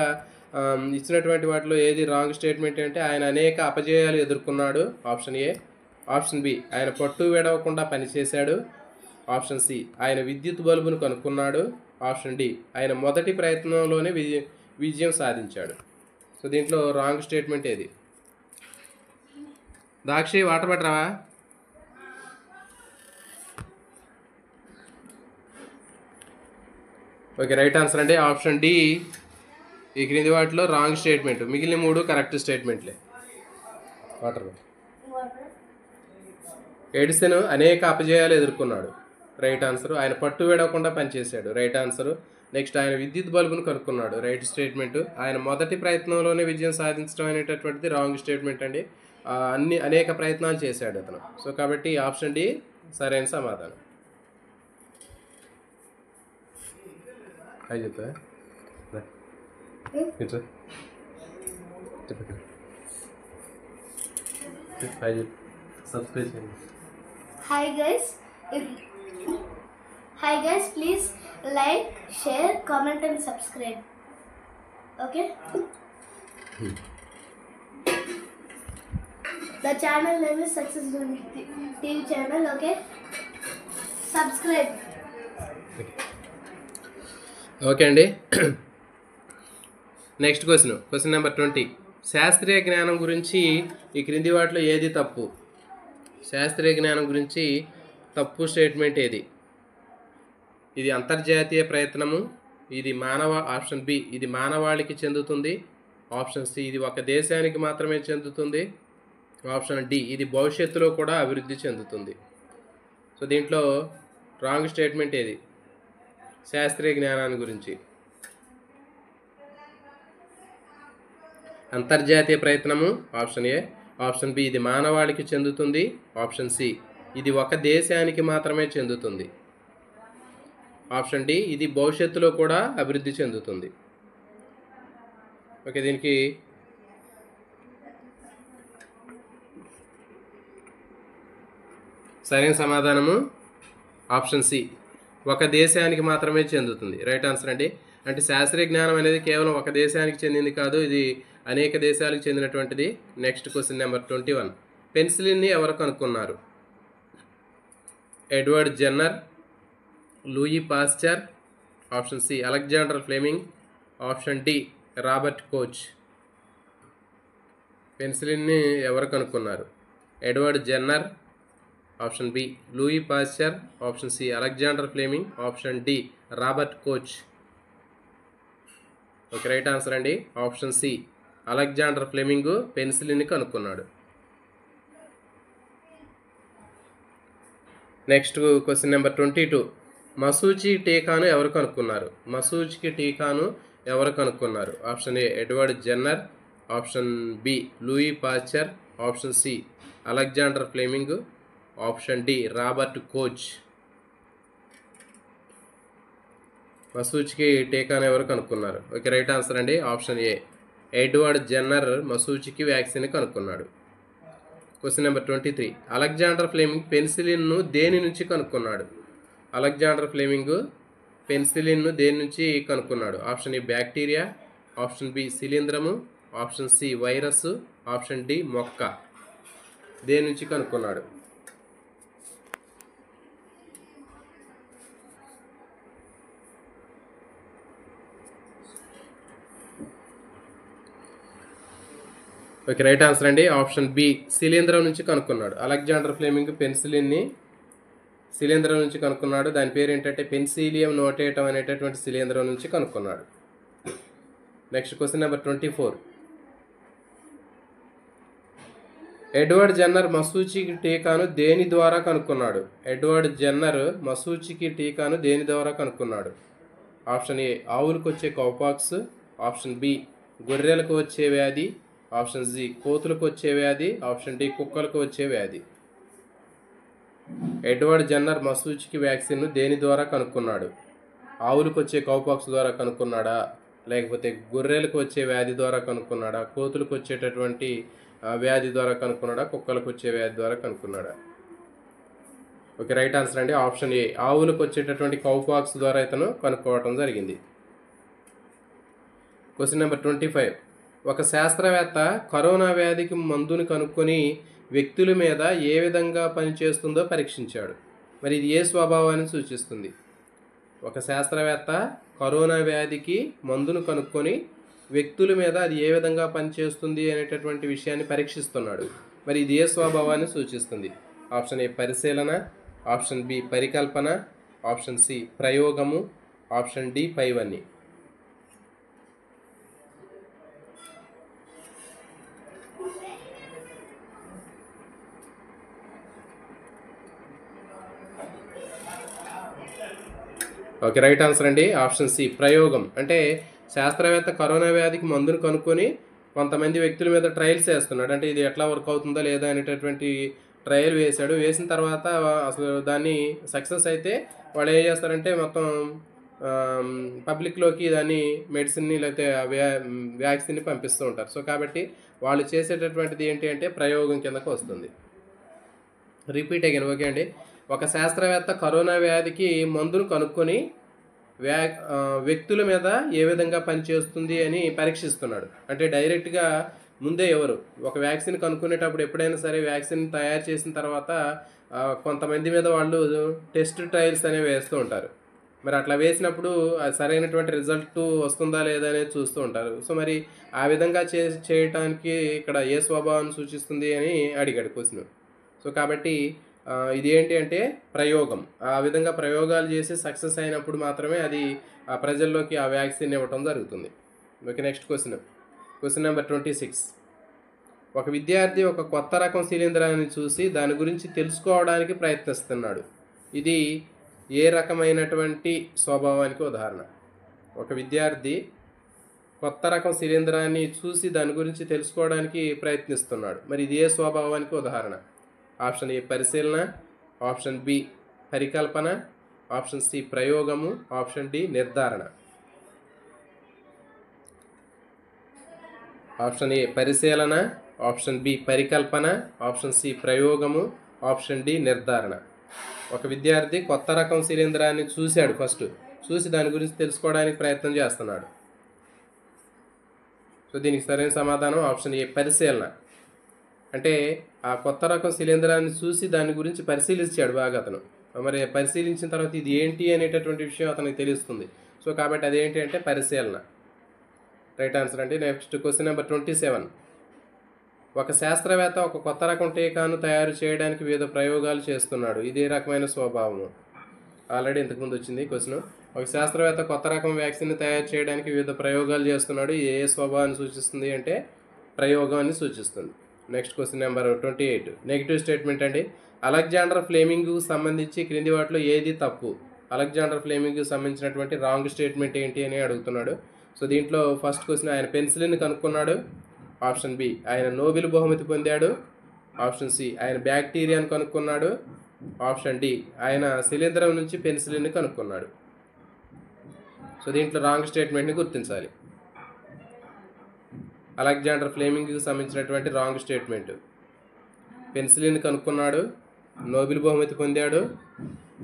ఇచ్చినటువంటి వాటిలో ఏది రాంగ్ స్టేట్మెంట్ అంటే ఆయన అనేక అపజయాలు ఎదుర్కొన్నాడు, ఆప్షన్ ఏ. ఆప్షన్ బి, ఆయన పట్టు విడవకుండా పనిచేశాడు. ఆప్షన్ సి, ఆయన విద్యుత్ బల్బును కనుక్కున్నాడు. ఆప్షన్ డి, ఆయన మొదటి ప్రయత్నంలోనే విజయం సాధించాడు. సో దీంట్లో రాంగ్ స్టేట్మెంట్ ఏది? దాక్షి వాటర్ పట్టరావా? ఓకే, రైట్ ఆన్సర్ అండి ఆప్షన్ డి. ఈ క్రింది వాటిలో రాంగ్ స్టేట్మెంట్, మిగిలిన 3 కరెక్ట్ స్టేట్మెంట్లే. వాటర్. ఎడిసన్ అనేక అపజయాలు ఎదుర్కొన్నాడు, రైట్ ఆన్సర్. ఆయన పట్టు విడవకుండా పనిచేశాడు, రైట్ ఆన్సర్. నెక్స్ట్ ఆయన విద్యుత్ బల్బును కనుక్కున్నాడు, రైట్ స్టేట్మెంట్. ఆయన మొదటి ప్రయత్నంలోనే విజయం సాధించడం అనేటటువంటిది రాంగ్ స్టేట్మెంట్ అండి. అనేక ప్రయత్నాలు చేశాడు అతను. సో కాబట్టి ఆప్షన్ డి సరైన సమాధానం. చెప్తా సబ్స్క్రైబ్ చేయండి. Hi guys, please like, share, comment and subscribe. Okay? The channel name is Success TV channel. Okay? Subscribe. Okay అండి. Next question number 20. శాస్త్రీయ జ్ఞానం గురించి ఈ క్రింది వాటిలో ఏది తప్పు? శాస్త్రీయ జ్ఞానం గురించి తప్పు స్టేట్మెంట్ ఏది? ఇది అంతర్జాతీయ ప్రయత్నము, ఇది ఆప్షన్ బి, ఇది మానవాళికి చెందుతుంది. ఆప్షన్ సి, ఇది ఒక దేశానికి మాత్రమే చెందుతుంది. ఆప్షన్ డి, ఇది భవిష్యత్తులో కూడా అభివృద్ధి చెందుతుంది. సో దీంట్లో రాంగ్ స్టేట్మెంట్ ఏది శాస్త్రీయ జ్ఞానాన్ని గురించి? అంతర్జాతీయ ప్రయత్నము, ఆప్షన్ ఏ. ఆప్షన్ బి, ఇది మానవాళికి చెందుతుంది. ఆప్షన్ సి, ఇది ఒక దేశానికి మాత్రమే చెందుతుంది. ఆప్షన్ డి, ఇది భవిష్యత్తులో కూడా అభివృద్ధి చెందుతుంది. ఓకే, దీనికి సరైన సమాధానము ఆప్షన్ సి, ఒక దేశానికి మాత్రమే చెందుతుంది, రైట్ ఆన్సర్ అండి. అంటే శాస్త్రీయ జ్ఞానం అనేది కేవలం ఒక దేశానికి చెందింది కాదు, ఇది అనేక దేశాలకు చెందినటువంటిది. Next question number 21. పెన్సిలిన్ని ఎవరు కనుక్కున్నారు? Edward Jenner, Louis Pasteur, option C Alexander Fleming, option D Robert Koch. పెన్సిలిన్ని ఎవరు కనుక్కున్నారు? Edward Jenner, option B Louis Pasteur, option C Alexander Fleming, option D Robert Koch. Okay, right answer అండి option C Alexander Fleming పెన్సిలిన్ని కనుక్కున్నాడు. Next question number 22. మసూచి టీకాను ఎవరు కనుక్కున్నారు? మసూచి టీకాను ఎవరు కనుక్కున్నారు? Option A Edward Jenner, option B Louis Pasteur, option C Alexander Fleming, option D Robert Koch. మసూచికి టీకాను ఎవరు కనుక్కున్నారు? ఓకే, రైట్ ఆన్సర్ అండి ఆప్షన్ ఏ ఎడ్వర్డ్ జెన్నర్ మసూచికి వ్యాక్సిన్ కనుక్కున్నాడు. Question number 23. అలెగ్జాండర్ ఫ్లెమింగ్ పెన్సిలిన్ను దేని నుంచి కనుక్కున్నాడు? అలెగ్జాండర్ ఫ్లెమింగ్ పెన్సిలిన్ను దేని నుంచి కనుక్కున్నాడు? Option A bacteria, option B శిలీంధ్రము, option C virus, option D మొక్క. దేని నుంచి కనుక్కున్నాడు? ఓకే, రైట్ ఆన్సర్ అండి ఆప్షన్ బి శిలీంధ్రం నుంచి కనుక్కున్నాడు. అలెగ్జాండర్ ఫ్లెమింగ్ పెన్సిలిన్ని శిలీంధ్రం నుంచి కనుక్కున్నాడు. దాని పేరు ఏంటంటే పెన్సిలియం నోటేటం అనేటటువంటి శిలీంధ్రం నుంచి కనుక్కున్నాడు. Next question number 24. Edward Jenner మసూచికి టీకాను దేని ద్వారా కనుక్కున్నాడు? ఎడ్వర్డ్ జెన్నర్ మసూచికి టీకాను దేని ద్వారా కనుక్కున్నాడు? ఆప్షన్ ఏ ఆవులకు వచ్చే కౌపాక్స్, ఆప్షన్ బి గొర్రెలకు వచ్చే వ్యాధి, ఆప్షన్ సి కోతులకు వచ్చే వ్యాధి, ఆప్షన్ డి కుక్కలకు వచ్చే వ్యాధి. ఎడ్వర్డ్ జెన్నర్ మసూచికి వ్యాక్సిన్ను దేని ద్వారా కనుక్కున్నాడు? ఆవులకు వచ్చే కౌపాక్స్ ద్వారా కనుక్కున్నాడా, లేకపోతే గొర్రెలకు వచ్చే వ్యాధి ద్వారా కనుక్కున్నాడా, కోతులకు వచ్చేటటువంటి వ్యాధి ద్వారా కనుక్కున్నాడా, కుక్కలకు వచ్చే వ్యాధి ద్వారా కనుక్కున్నాడా? ఓకే, రైట్ ఆన్సర్ అండి ఆప్షన్ ఏ ఆవులకు వచ్చేటటువంటి కౌపాక్స్ ద్వారా ఇతను కనుక్కోవటం జరిగింది. Question number 25. ఒక శాస్త్రవేత్త కరోనా వ్యాధికి మందును కనుక్కొని వ్యక్తుల మీద ఏ విధంగా పనిచేస్తుందో పరీక్షించాడు. మరి ఇది ఏ స్వభావాన్ని సూచిస్తుంది? ఒక శాస్త్రవేత్త కరోనా వ్యాధికి మందును కనుక్కొని వ్యక్తుల మీద అది ఏ విధంగా పనిచేస్తుంది అనేటటువంటి విషయాన్ని పరీక్షిస్తున్నాడు. మరి ఇది ఏ స్వభావాన్ని సూచిస్తుంది? ఆప్షన్ ఏ పరిశీలన, ఆప్షన్ బి పరికల్పన, ఆప్షన్ సి ప్రయోగము, ఆప్షన్ డి పైవన్నీ. ఓకే, రైట్ ఆన్సర్ అండి ఆప్షన్ సి ప్రయోగం. అంటే శాస్త్రవేత్త కరోనా వ్యాధికి మందును కనుక్కొని కొంతమంది వ్యక్తుల మీద ట్రయల్స్ వేస్తున్నాడు. అంటే ఇది ఎట్లా వర్క్ అవుతుందా లేదా అనేటటువంటి ట్రయల్ వేశాడు. వేసిన తర్వాత అసలు దాన్ని సక్సెస్ అయితే వాళ్ళు ఏం చేస్తారంటే మొత్తం పబ్లిక్లోకి దాన్ని మెడిసిన్ని లేకపోతే వ్యాక్సిన్ని పంపిస్తూ ఉంటారు. సో కాబట్టి వాళ్ళు చేసేటటువంటిది ఏంటి అంటే ప్రయోగం కిందకు వస్తుంది. రిపీట్ అయ్యాను. ఓకే అండి, ఒక శాస్త్రవేత్త కరోనా వ్యాధికి మందును కనుక్కొని వ్యక్తుల మీద ఏ విధంగా పనిచేస్తుంది అని పరీక్షిస్తున్నాడు. అంటే డైరెక్ట్గా ముందే ఒక వ్యాక్సిన్ కనుక్కునేటప్పుడు ఎప్పుడైనా సరే వ్యాక్సిన్ తయారు చేసిన తర్వాత కొంతమంది మీద వాళ్ళు టెస్ట్ ట్రయల్స్ అనేవి వేస్తూ ఉంటారు. మరి అట్లా వేసినప్పుడు అది సరైనటువంటి రిజల్ట్ వస్తుందా లేదా అనేది చూస్తూ ఉంటారు. సో మరి ఆ విధంగా చేయటానికి ఇక్కడ ఏ స్వభావాన్ని సూచిస్తుంది అని అడిగాడు క్వశ్చన్. సో కాబట్టి ఇది ఏంటి అంటే ప్రయోగం. ఆ విధంగా ప్రయోగాలు చేసి సక్సెస్ అయినప్పుడు మాత్రమే అది ఆ ప్రజల్లోకి ఆ వ్యాక్సిన్ ఇవ్వటం జరుగుతుంది. Okay, next question number 26. ఒక విద్యార్థి ఒక కొత్త రకం శిలీంధ్రాన్ని చూసి దాని గురించి తెలుసుకోవడానికి ప్రయత్నిస్తున్నాడు. ఇది ఏ రకమైనటువంటి స్వభావానికి ఉదాహరణ? ఒక విద్యార్థి కొత్త రకం శిలీంధ్రాన్ని చూసి దాని గురించి తెలుసుకోవడానికి ప్రయత్నిస్తున్నాడు. మరి ఇది ఏ స్వభావానికి ఉదాహరణ? ఆప్షన్ ఏ పరిశీలన, ఆప్షన్ బి పరికల్పన, ఆప్షన్ సి ప్రయోగము, ఆప్షన్ డి నిర్ధారణ. ఆప్షన్ ఏ పరిశీలన, ఆప్షన్ బి పరికల్పన, ఆప్షన్ సి ప్రయోగము, ఆప్షన్ డి నిర్ధారణ. ఒక విద్యార్థి కొత్త రకం శిలీంధ్రాన్ని చూశాడు. చూసి దాని గురించి తెలుసుకోవడానికి ప్రయత్నం చేస్తున్నాడు. సో దీనికి సరైన సమాధానం ఆప్షన్ ఏ పరిశీలన. అంటే ఆ కొత్త రకం శిలీంధ్రాన్ని చూసి దాని గురించి పరిశీలించాడు బాగా అతను. మరి పరిశీలించిన తర్వాత ఇది ఏంటి అనేటటువంటి విషయం అతనికి తెలుస్తుంది. సో కాబట్టి అదేంటి అంటే పరిశీలన. రైట్ ఆన్సర్ అండి. Next question number 27. ఒక శాస్త్రవేత్త ఒక కొత్త రకం టీకాను తయారు చేయడానికి వివిధ ప్రయోగాలు చేస్తున్నాడు. ఇదే రకమైన స్వభావము. ఆల్రెడీ ఇంతకుముందు వచ్చింది క్వశ్చన్. ఒక శాస్త్రవేత్త కొత్త రకం వ్యాక్సిన్ తయారు చేయడానికి వివిధ ప్రయోగాలు చేస్తున్నాడు. ఏ స్వభావాన్ని సూచిస్తుంది అంటే ప్రయోగాన్ని సూచిస్తుంది. Next question number 28. Negative statement అండి. అలెగ్జాండర్ ఫ్లెమింగ్కు సంబంధించి క్రింది వాటిలో ఏది తప్పు? అలెగ్జాండర్ ఫ్లెమింగ్కు సంబంధించినటువంటి రాంగ్ స్టేట్మెంట్ ఏంటి అని అడుగుతున్నాడు. సో దీంట్లో ఫస్ట్ క్వశ్చన్ ఆయన పెన్సిలిన్ కనుక్కున్నాడు. ఆప్షన్ బి ఆయన నోబెల్ బహుమతి పొందాడు. ఆప్షన్ సి ఆయన బ్యాక్టీరియాను కనుక్కున్నాడు. ఆప్షన్ డి ఆయన శిలీంధ్రం నుంచి పెన్సిలిన్ కనుక్కున్నాడు. సో దీంట్లో రాంగ్ స్టేట్మెంట్ని గుర్తించాలి. అలెగ్జాండర్ ఫ్లెమింగ్కి సంబంధించినటువంటి రాంగ్ స్టేట్మెంట్: పెన్సిలిన్ కనుక్కున్నాడు, నోబెల్ బహుమతి పొందాడు,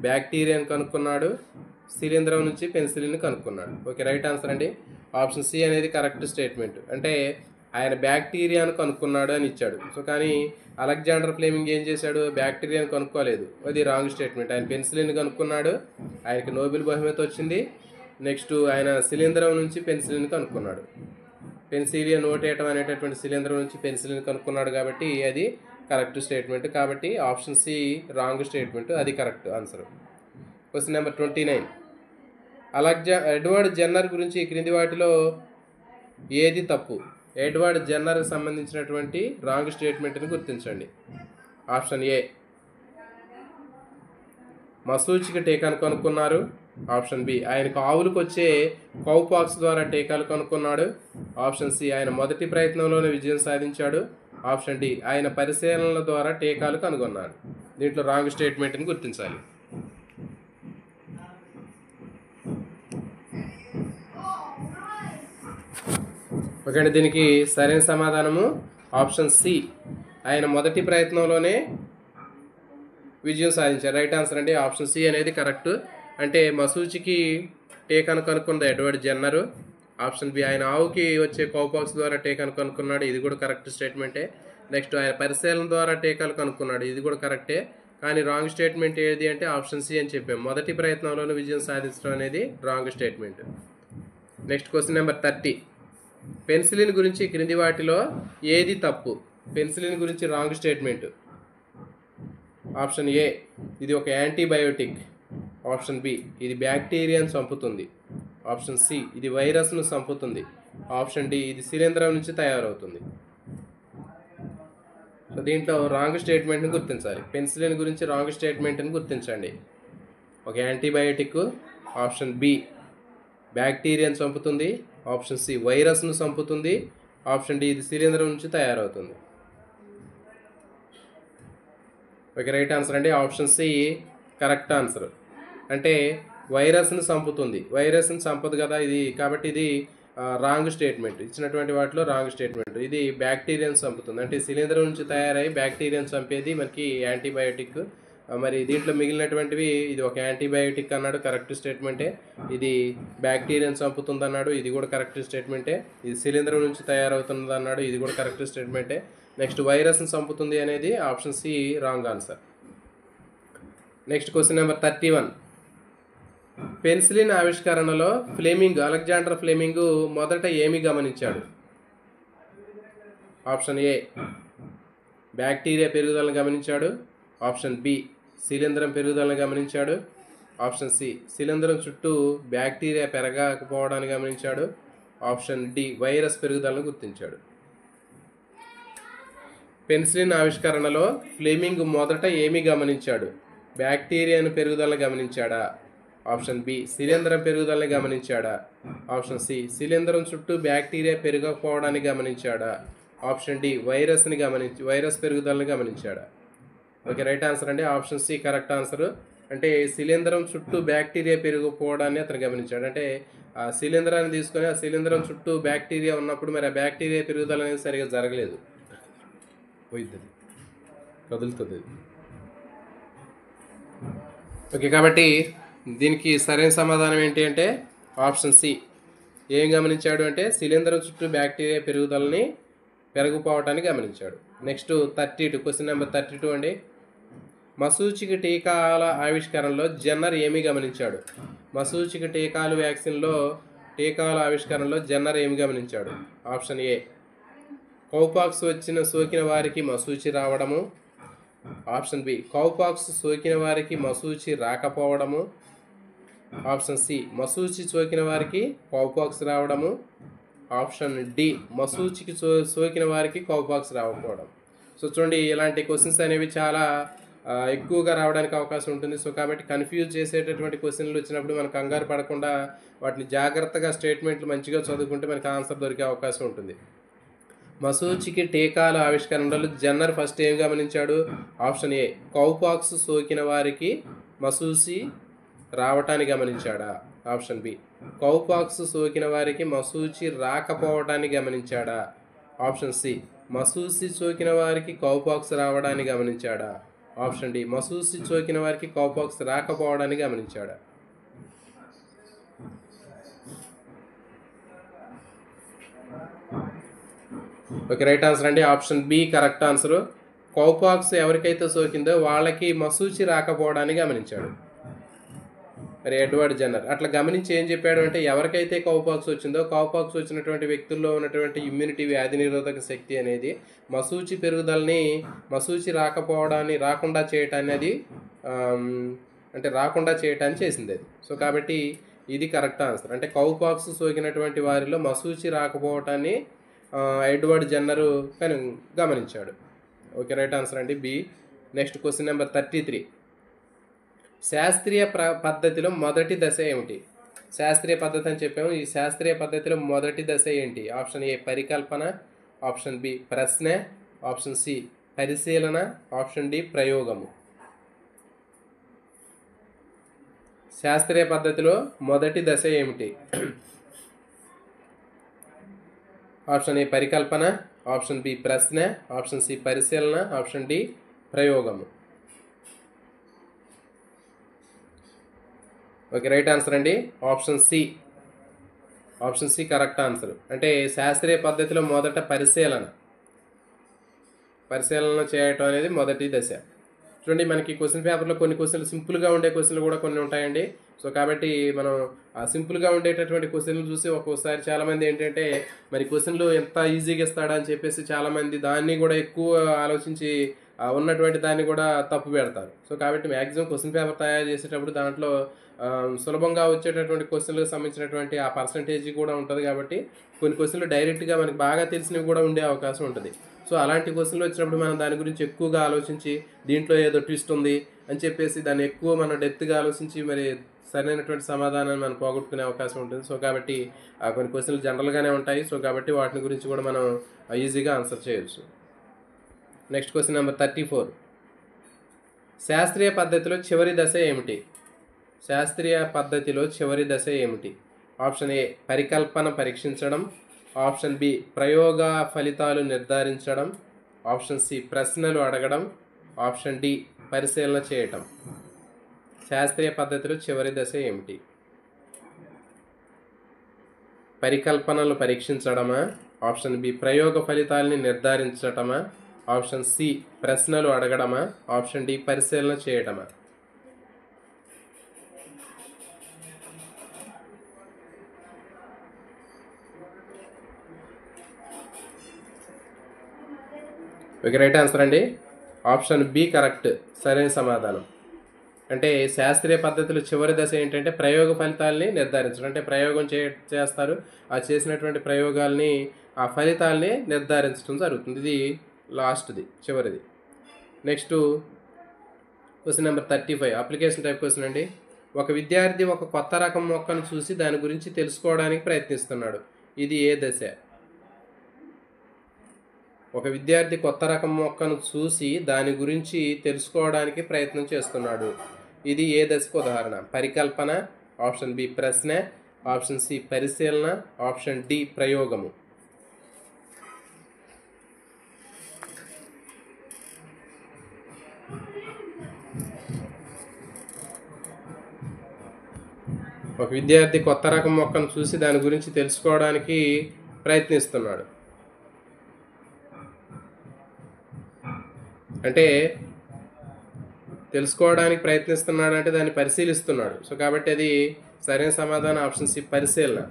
బ్యాక్టీరియాను కనుక్కున్నాడు, శిలీంధ్రం నుంచి పెన్సిలిన్ కనుక్కున్నాడు. ఓకే, రైట్ ఆన్సర్ అండి ఆప్షన్ సి అనేది కరెక్ట్ స్టేట్మెంట్. అంటే ఆయన బ్యాక్టీరియాను కనుక్కున్నాడు అని ఇచ్చాడు. సో కానీ అలెగ్జాండర్ ఫ్లెమింగ్ ఏం చేశాడు? బ్యాక్టీరియాను కనుక్కోలేదు. అది రాంగ్ స్టేట్మెంట్. ఆయన పెన్సిలిన్ కనుక్కున్నాడు, ఆయనకి నోబెల్ బహుమతి వచ్చింది. నెక్స్ట్ ఆయన శిలీంధ్రం నుంచి పెన్సిలిన్ కనుక్కున్నాడు. పెన్సిలియా నోటేటం అనేటటువంటి శిలీంధ్రం నుంచి పెన్సిలిన్ కనుక్కున్నాడు కాబట్టి అది కరెక్ట్ స్టేట్మెంట్. కాబట్టి ఆప్షన్ సి రాంగ్ స్టేట్మెంట్, అది correct answer. Question number 29. Edward Jenner గురించి క్రింది వాటిలో ఏది తప్పు? ఎడ్వర్డ్ జెన్నర్కి సంబంధించినటువంటి రాంగ్ స్టేట్మెంట్ని గుర్తించండి. ఆప్షన్ ఏ మసూచిక టీకాను కనుక్కున్నారు. ఆప్షన్ బి ఆయనకు ఆవులకు వచ్చే కౌపాక్స్ ద్వారా టీకాలు కనుక్కున్నాడు. ఆప్షన్ సి ఆయన మొదటి ప్రయత్నంలోనే విజయం సాధించాడు. ఆప్షన్ డి ఆయన పరిశీలనల ద్వారా టీకాలు కనుగొన్నాడు. దీంట్లో రాంగ్ స్టేట్మెంట్ని గుర్తించాలి. ఓకే అండి, దీనికి సరైన సమాధానము ఆప్షన్ సి ఆయన మొదటి ప్రయత్నంలోనే విజయం సాధించారు. రైట్ ఆన్సర్ అండి. ఆప్షన్ సి అనేది కరెక్ట్. అంటే మసూచికి టీకాను కనుక్కుంది ఎడ్వర్డ్ జెన్నరు. ఆప్షన్ బి ఆయన ఆవుకి వచ్చే కౌపాక్స్ ద్వారా టీకాను కనుక్కున్నాడు. ఇది కూడా కరెక్ట్ స్టేట్మెంటే. నెక్స్ట్ ఆయన పరిశీలన ద్వారా టీకాలు కనుక్కున్నాడు. ఇది కూడా కరెక్టే. కానీ రాంగ్ స్టేట్మెంట్ ఏది అంటే ఆప్షన్ సి అని చెప్పాం. మొదటి ప్రయత్నంలోనే విజయం సాధించడం అనేది wrong statement. Next question number 30. Penicillin గురించి క్రింది వాటిలో ఏది తప్పు? పెన్సిలిన్ గురించి రాంగ్ స్టేట్మెంట్. ఆప్షన్ ఏ ఇది ఒక యాంటీబయోటిక్. ఆప్షన్ బి ఇది బ్యాక్టీరియాను చంపుతుంది. ఆప్షన్ సి ఇది వైరస్ను చంపుతుంది. ఆప్షన్ డి ఇది శిలీంధ్రం నుంచి తయారవుతుంది. సో దీంట్లో రాంగ్ స్టేట్మెంట్ని గుర్తించాలి. పెన్సిలిన్ గురించి రాంగ్ స్టేట్మెంట్ని గుర్తించండి. ఒక యాంటీబయోటిక్. ఆప్షన్ బి బ్యాక్టీరియాను చంపుతుంది. ఆప్షన్ సి వైరస్ను చంపుతుంది. ఆప్షన్ డి ఇది శిలీంధ్రం నుంచి తయారవుతుంది. ఓకే, రైట్ ఆన్సర్ అండి. Option C correct answer. అంటే వైరస్ను చంపుతుంది, వైరస్ని చంపదు కదా ఇది, కాబట్టి ఇది రాంగ్ స్టేట్మెంట్. ఇచ్చినటువంటి వాటిలో రాంగ్ స్టేట్మెంట్. ఇది బ్యాక్టీరియాను చంపుతుంది, అంటే శిలీంధ్రం నుంచి తయారై బ్యాక్టీరియాను చంపేది మనకి యాంటీబయోటిక్. మరి దీంట్లో మిగిలినటువంటివి ఇది ఒక యాంటీబయోటిక్ అన్నాడు, కరెక్ట్ స్టేట్మెంటే. ఇది బ్యాక్టీరియాను చంపుతుంది అన్నాడు, ఇది కూడా కరెక్ట్ స్టేట్మెంటే. ఇది శిలీంధ్రం నుంచి తయారవుతుంది అన్నాడు, ఇది కూడా కరెక్ట్ స్టేట్మెంటే. నెక్స్ట్ వైరస్ని చంపుతుంది అనేది option C wrong answer. Next question number 31. Penicillin ఆవిష్కరణలో అలెగ్జాండర్ ఫ్లెమింగ్ మొదట ఏమి గమనించాడు? ఆప్షన్ ఏ బ్యాక్టీరియా పెరుగుదలను గమనించాడు. ఆప్షన్ బి శిలీంధ్రం పెరుగుదలను గమనించాడు. ఆప్షన్ సి శిలీంధ్రం చుట్టూ బ్యాక్టీరియా పెరగకపోవడాన్ని గమనించాడు. ఆప్షన్ డి వైరస్ పెరుగుదలను గుర్తించాడు. పెన్సిలిన్ ఆవిష్కరణలో ఫ్లెమింగ్ మొదట ఏమి గమనించాడు? బ్యాక్టీరియాను పెరుగుదలను గమనించాడా? ఆప్షన్ బి శిలీంధ్రం పెరుగుదలని గమనించాడా? ఆప్షన్ సి శిలీంధ్రం చుట్టూ బ్యాక్టీరియా పెరగకపోవడాన్ని గమనించాడా? ఆప్షన్ డి వైరస్ పెరుగుదలని గమనించాడా? ఓకే, రైట్ ఆన్సర్ అండి. Option C correct answer. అంటే శిలీంధ్రం చుట్టూ బ్యాక్టీరియా పెరిగిపోవడాన్ని అతను గమనించాడు. అంటే ఆ శిలీంధ్రాన్ని తీసుకొని ఆ శిలీంధ్రం చుట్టూ బ్యాక్టీరియా ఉన్నప్పుడు మరి ఆ బ్యాక్టీరియా పెరుగుదల అనేది సరిగా జరగలేదు, పోయిద్ది, కదులుతుంది. ఓకే, కాబట్టి దీనికి సరైన సమాధానం ఏంటి అంటే ఆప్షన్ సి. ఏం గమనించాడు అంటే శిలీంధ్రం చుట్టూ బ్యాక్టీరియా పెరిగిపోవటాన్ని గమనించాడు. నెక్స్ట్ 32, క్వశ్చన్ నెంబర్ 32 అండి. మసూచిక టీకాల ఆవిష్కరణలో జెన్నర్ ఏమి గమనించాడు? మసూచిక టీకాల ఆవిష్కరణలో జెన్నర్ ఏమి గమనించాడు? ఆప్షన్ ఏ కౌపాక్స్ సోకిన వారికి మసూచి రావడము. ఆప్షన్ బి కౌపాక్స్ సోకిన వారికి మసూచి రాకపోవడము. ఆప్షన్ సి మసూచి సోకిన వారికి కౌపాక్స్ రావడము. ఆప్షన్ డి మసూచికి సోకిన వారికి కౌపాక్స్ రాకపోవడం. సో చూడండి, ఇలాంటి క్వశ్చన్స్ అనేవి చాలా ఎక్కువగా రావడానికి అవకాశం ఉంటుంది. సో కాబట్టి కన్ఫ్యూజ్ చేసేటటువంటి క్వశ్చన్లు వచ్చినప్పుడు మనం కంగారు పడకుండా వాటిని జాగ్రత్తగా స్టేట్మెంట్లు మంచిగా చదువుకుంటే మనకి ఆన్సర్ దొరికే అవకాశం ఉంటుంది. మసూచికి టీకాల ఆవిష్కరణలో జెన్నర్ ఫస్ట్ ఏం గమనించాడు? ఆప్షన్ ఏ కౌపాక్స్ సోకిన వారికి మసూచి రావటాన్ని గమనించాడా? ఆప్షన్ బి కౌపాక్స్ సోకిన వారికి మసూచి రాకపోవటాన్ని గమనించాడా? ఆప్షన్ సి మసూచి సోకిన వారికి కౌపాక్స్ రావడాన్ని గమనించాడా? ఆప్షన్ డి మసూచి సోకిన వారికి కౌపాక్స్ రాకపోవడాన్ని గమనించాడా? ఓకే, రైట్ ఆన్సర్ అండి. Option B correct answer. Cowpox ఎవరికైతే సోకిందో వాళ్ళకి మసూచి రాకపోవడాన్ని గమనించాడు మరి ఎడ్వర్డ్ జెన్నర్. అట్లా గమనించి ఏం చెప్పాడు అంటే ఎవరికైతే కౌపాక్స్ వచ్చిందో కౌపాక్స్ వచ్చినటువంటి వ్యక్తుల్లో ఉన్నటువంటి ఇమ్యూనిటీ, వ్యాధి నిరోధక శక్తి అనేది మసూచి పెరుగుదలని, మసూచి రాకుండా చేయటాన్ని అది అంటే రాకుండా చేయటాన్ని చేసింది అది. సో కాబట్టి ఇది కరెక్ట్ ఆన్సర్. అంటే కౌపాక్స్ సోకినటువంటి వారిలో మసూచి రాకపోవటాన్ని ఎడ్వర్డ్ జెన్నర్ గమనించాడు. ఓకే, రైట్ ఆన్సర్ అండి బి. Next question number 33. శాస్త్రీయ పద్ధతిలో మొదటి దశ ఏమిటి? శాస్త్రీయ పద్ధతి అని చెప్పాము. ఈ శాస్త్రీయ పద్ధతిలో మొదటి దశ ఏంటి? ఆప్షన్ ఏ పరికల్పన, ఆప్షన్ బి ప్రశ్న, ఆప్షన్ సి పరిశీలన, ఆప్షన్ డి ప్రయోగము. శాస్త్రీయ పద్ధతిలో మొదటి దశ ఏమిటి? ఆప్షన్ ఏ పరికల్పన, ఆప్షన్ బి ప్రశ్న, ఆప్షన్ సి పరిశీలన, ఆప్షన్ డి ప్రయోగము. ఓకే, రైట్ ఆన్సర్ అండి option C. Option C correct answer. అంటే శాస్త్రీయ పద్ధతిలో మొదట పరిశీలన చేయటం అనేది మొదటి దశ. చూడండి, మనకి క్వశ్చన్ పేపర్లో కొన్ని క్వశ్చన్లు సింపుల్గా ఉండే క్వశ్చన్లు కూడా కొన్ని ఉంటాయండి. సో కాబట్టి మనం ఆ సింపుల్గా ఉండేటటువంటి క్వశ్చన్లు చూసి ఒక్కోసారి చాలామంది ఏంటంటే మరి క్వశ్చన్లు ఎంత ఈజీగా ఇస్తాడా అని చెప్పేసి చాలామంది దాన్ని కూడా ఎక్కువ ఆలోచించి ఉన్నటువంటి దాన్ని కూడా తప్పు పెడతారు. సో కాబట్టి మ్యాక్సిమం క్వశ్చన్ పేపర్ తయారు చేసేటప్పుడు దాంట్లో సులభంగా వచ్చేటటువంటి క్వశ్చన్లకు సంబంధించినటువంటి ఆ పర్సంటేజ్ కూడా ఉంటుంది. కాబట్టి కొన్ని క్వశ్చన్లు డైరెక్ట్గా మనకి బాగా తెలిసినవి కూడా ఉండే అవకాశం ఉంటుంది. సో అలాంటి క్వశ్చన్లు వచ్చినప్పుడు మనం దాని గురించి ఎక్కువగా ఆలోచించి దీంట్లో ఏదో ట్విస్ట్ ఉంది అని చెప్పేసి దాన్ని ఎక్కువ మనం డెప్త్గా ఆలోచించి మరి సరైనటువంటి సమాధానాన్ని మనం పోగొట్టుకునే అవకాశం ఉంటుంది. సో కాబట్టి కొన్ని క్వశ్చన్లు జనరల్గానే ఉంటాయి. సో కాబట్టి వాటిని గురించి కూడా మనం ఈజీగా ఆన్సర్ చేయొచ్చు. Next question number 34. శాస్త్రీయ పద్ధతిలో చివరి దశ ఏమిటి? శాస్త్రీయ పద్ధతిలో చివరి దశ ఏమిటి? ఆప్షన్ ఏ పరికల్పన పరీక్షించడం, ఆప్షన్ బి ప్రయోగ ఫలితాలు నిర్ధారించడం, ఆప్షన్ సి ప్రశ్నలు అడగడం, ఆప్షన్ డి పరిశీలన చేయటం. శాస్త్రీయ పద్ధతిలో చివరి దశ ఏమిటి? పరికల్పనలు పరీక్షించడమా, ఆప్షన్ బి ప్రయోగ ఫలితాలని నిర్ధారించటమా, ఆప్షన్ సి ప్రశ్నలు అడగడమా, ఆప్షన్ డి పరిశీలన చేయటమా. ఓకే, రైట్ ఆన్సర్ అండి ఆప్షన్ బి కరెక్ట్, సరైన సమాధానం. అంటే శాస్త్రీయ పద్ధతిలో చివరి దశ ఏంటంటే ప్రయోగ ఫలితాలని నిర్ధారించడం. అంటే ప్రయోగం చేస్తారు, ఆ చేసినటువంటి ప్రయోగాల్ని ఆ ఫలితాలని నిర్ధారించడం జరుగుతుంది. ఇది లాస్ట్ది, చివరిది. Next question number 35 application type question అండి. ఒక విద్యార్థి ఒక కొత్త రకం మొక్కను చూసి దాని గురించి తెలుసుకోవడానికి ప్రయత్నిస్తున్నాడు. ఇది ఏ దశ? ఒక విద్యార్థి కొత్త రకం మొక్కను చూసి దాని గురించి తెలుసుకోవడానికి ప్రయత్నం చేస్తున్నాడు. ఇది ఏ దశకు ఉదాహరణ? పరికల్పన, ఆప్షన్ బి ప్రశ్న, ఆప్షన్ సి పరిశీలన, ఆప్షన్ డి ప్రయోగము. ఒక విద్యార్థి కొత్త రకం మొక్కను చూసి దాని గురించి తెలుసుకోవడానికి ప్రయత్నిస్తున్నాడు. అంటే తెలుసుకోవడానికి ప్రయత్నిస్తున్నాడు అంటే దాన్ని పరిశీలిస్తున్నాడు. సో కాబట్టి అది సరైన సమాధానం ఆప్షన్ సి పరిశీలన.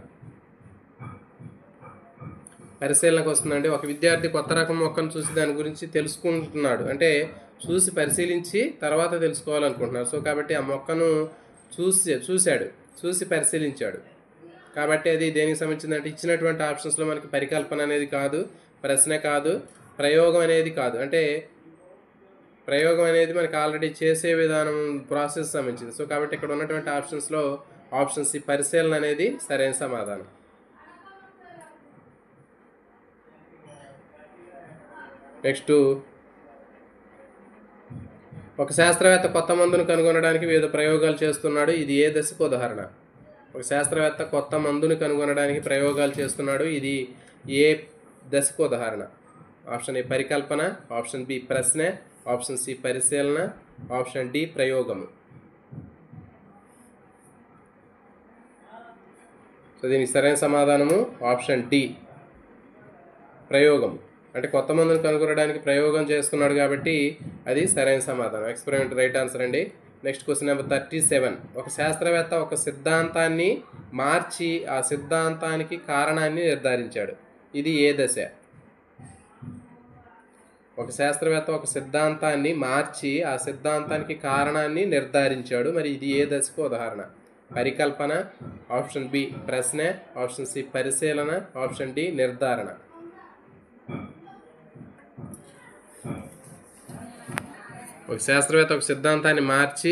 పరిశీలనకు వస్తుందండి. ఒక విద్యార్థి కొత్త రకం మొక్కను చూసి దాని గురించి తెలుసుకుంటున్నాడు అంటే చూసి పరిశీలించి తర్వాత తెలుసుకోవాలనుకుంటున్నాడు. సో కాబట్టి ఆ మొక్కను చూసి పరిశీలించాడు. కాబట్టి అది దేనికి సంబంధించిందంటే ఇచ్చినటువంటి ఆప్షన్స్లో మనకి పరికల్పన అనేది కాదు, ప్రశ్న కాదు, ప్రయోగం అనేది కాదు. అంటే ప్రయోగం అనేది మనకి ఆల్రెడీ చేసే విధానం ప్రాసెస్ సంబంధించింది. సో కాబట్టి ఇక్కడ ఉన్నటువంటి ఆప్షన్స్లో ఆప్షన్ సి పరిశీలన అనేది సరైన సమాధానం. నెక్స్ట్ ఒక శాస్త్రవేత్త కొత్త మందును కనుగొనడానికి వివిధ ప్రయోగాలు చేస్తున్నాడు. ఇది ఏ దశకు ఉదాహరణ? ఒక శాస్త్రవేత్త కొత్త మందును కనుగొనడానికి ప్రయోగాలు చేస్తున్నాడు. ఇది ఏ దశకు ఉదాహరణ? ఆప్షన్ ఏ పరికల్పన, ఆప్షన్ బి ప్రశ్న, ఆప్షన్ సి పరిశీలన, ఆప్షన్ డి ప్రయోగము. సో దీనికి సరైన సమాధానము ఆప్షన్ డి ప్రయోగం. అంటే కొత్త మందును కనుగొనడానికి ప్రయోగం చేస్తున్నాడు కాబట్టి అది సరైన సమాధానం. ఎక్స్పెరిమెంట్ రైట్ ఆన్సర్ అండి. Next question number 37. ఒక శాస్త్రవేత్త ఒక సిద్ధాంతాన్ని మార్చి ఆ సిద్ధాంతానికి కారణాన్ని నిర్ధారించాడు. ఇది ఏ దశ? ఒక శాస్త్రవేత్త ఒక సిద్ధాంతాన్ని మార్చి ఆ సిద్ధాంతానికి కారణాన్ని నిర్ధారించాడు. మరి ఇది ఏ దశకు ఉదాహరణ? పరికల్పన, ఆప్షన్ బి ప్రశ్న, ఆప్షన్ సి పరిశీలన, ఆప్షన్ డి నిర్ధారణ. ఒక శాస్త్రవేత్త ఒక సిద్ధాంతాన్ని మార్చి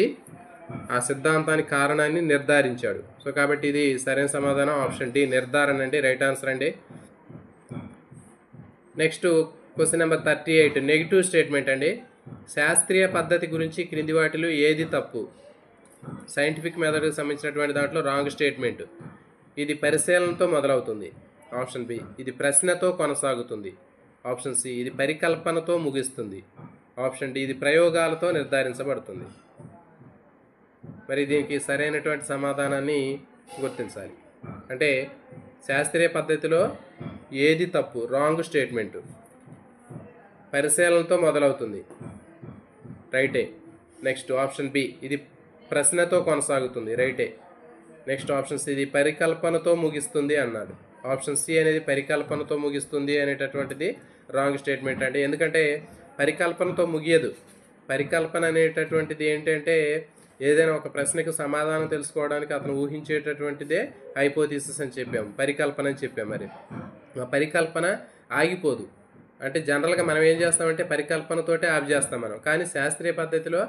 ఆ సిద్ధాంతానికి కారణాన్ని నిర్ధారించాడు. సో కాబట్టి ఇది సరైన సమాధానం ఆప్షన్ డి, నిర్ధారణ అండి. రైట్ ఆన్సర్ అండి. Next question number 38, negative statement అండి. శాస్త్రీయ పద్ధతి గురించి క్రింది వాటిలో ఏది తప్పు? సైంటిఫిక్ మెథడ్కి సంబంధించినటువంటి దాంట్లో రాంగ్ స్టేట్మెంట్. ఇది పరిశీలనతో మొదలవుతుంది. Option B. ఇది ప్రశ్నతో కొనసాగుతుంది. Option C. ఇది పరికల్పనతో ముగిస్తుంది. Option D. ఇది ప్రయోగాలతో నిర్ధారించబడుతుంది. మరి దీనికి సరైనటువంటి సమాధానాన్ని గుర్తించాలి. అంటే శాస్త్రీయ పద్ధతిలో ఏది తప్పు? Wrong statement. పరిశీలనతో మొదలవుతుంది, రైటే. Next option B. ఇది ప్రశ్నతో కొనసాగుతుంది, రైటే. Next option C. ఇది పరికల్పనతో ముగిస్తుంది అన్నాడు. ఆప్షన్ సి అనేది పరికల్పనతో ముగిస్తుంది అనేటటువంటిది రాంగ్ స్టేట్మెంట్ అండి. ఎందుకంటే పరికల్పనతో ముగియదు. పరికల్పన అనేటటువంటిది ఏంటంటే ఏదైనా ఒక ప్రశ్నకు సమాధానం తెలుసుకోవడానికి అతను ఊహించేటటువంటిదే హైపోథీసిస్ అని చెప్పాము, పరికల్పన అని చెప్పాము. మరి ఆ పరికల్పన ఆగిపోదు. అంటే జనరల్గా మనం ఏం చేస్తామంటే పరికల్పనతోటే ఆఫ్ చేస్తాం మనం. కానీ శాస్త్రీయ పద్ధతిలో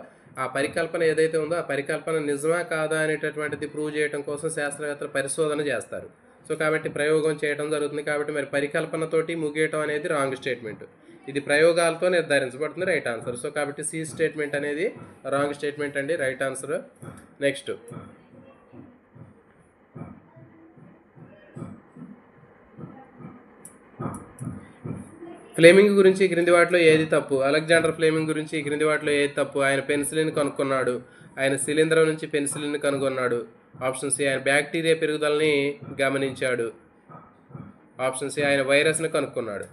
ఆ పరికల్పన ఏదైతే ఉందో ఆ పరికల్పన నిజమా కాదా అనేటటువంటిది ప్రూవ్ చేయడం కోసం శాస్త్రవేత్తలు పరిశోధన చేస్తారు. సో కాబట్టి ప్రయోగం చేయడం జరుగుతుంది. కాబట్టి మరి పరికల్పనతోటి ముగియటం అనేది రాంగ్ స్టేట్మెంట్. ఇది ప్రయోగాలతో నిర్ధారించబడుతుంది, రైట్ ఆన్సర్. సో కాబట్టి సి స్టేట్మెంట్ అనేది రాంగ్ స్టేట్మెంట్ అండి, రైట్ ఆన్సర్. నెక్స్ట్ ఫ్లేమింగ్ గురించి క్రింది వాటిలో ఏది తప్పు? అలెగ్జాండర్ ఫ్లేమింగ్ గురించి క్రింది వాటిలో ఏది తప్పు? ఆయన పెన్సిలిన్ కనుక్కున్నాడు. ఆయన శిలీంధ్రం నుంచి పెన్సిలిన్ కనుగొన్నాడు. Option C. ఆయన బ్యాక్టీరియా పెరుగుదలని గమనించాడు. Option C. ఆయన వైరస్ని కనుక్కున్నాడు.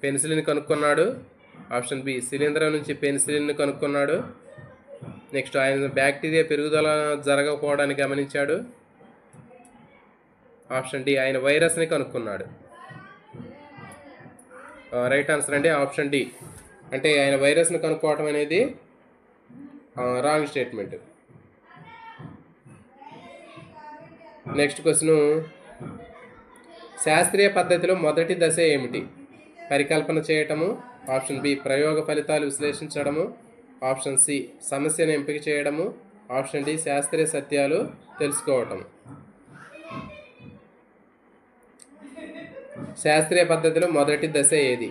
పెన్సిలిన్ కనుక్కున్నాడు. Option B. శిలీంధ్రం నుంచి పెన్సిలిన్ కనుక్కున్నాడు. నెక్స్ట్ ఆయన బ్యాక్టీరియా పెరుగుదల జరగకపోవడాన్ని గమనించాడు. Option D. ఆయన వైరస్ని కనుక్కున్నాడు. రైట్ ఆన్సర్ అండి, ఆప్షన్ డి. అంటే ఆయన వైరస్ని కనుక్కోవటం అనేది రాంగ్ స్టేట్మెంట్. నెక్స్ట్ క్వశ్చన్, శాస్త్రీయ పద్ధతిలో మొదటి దశ ఏమిటి? పరికల్పన చేయటము. Option B. ప్రయోగ ఫలితాలు విశ్లేషించడము. Option C. సమస్యను ఎంపిక చేయడము. Option D. శాస్త్రీయ సత్యాలు తెలుసుకోవటం. శాస్త్రీయ పద్ధతిలో మొదటి దశ ఏది?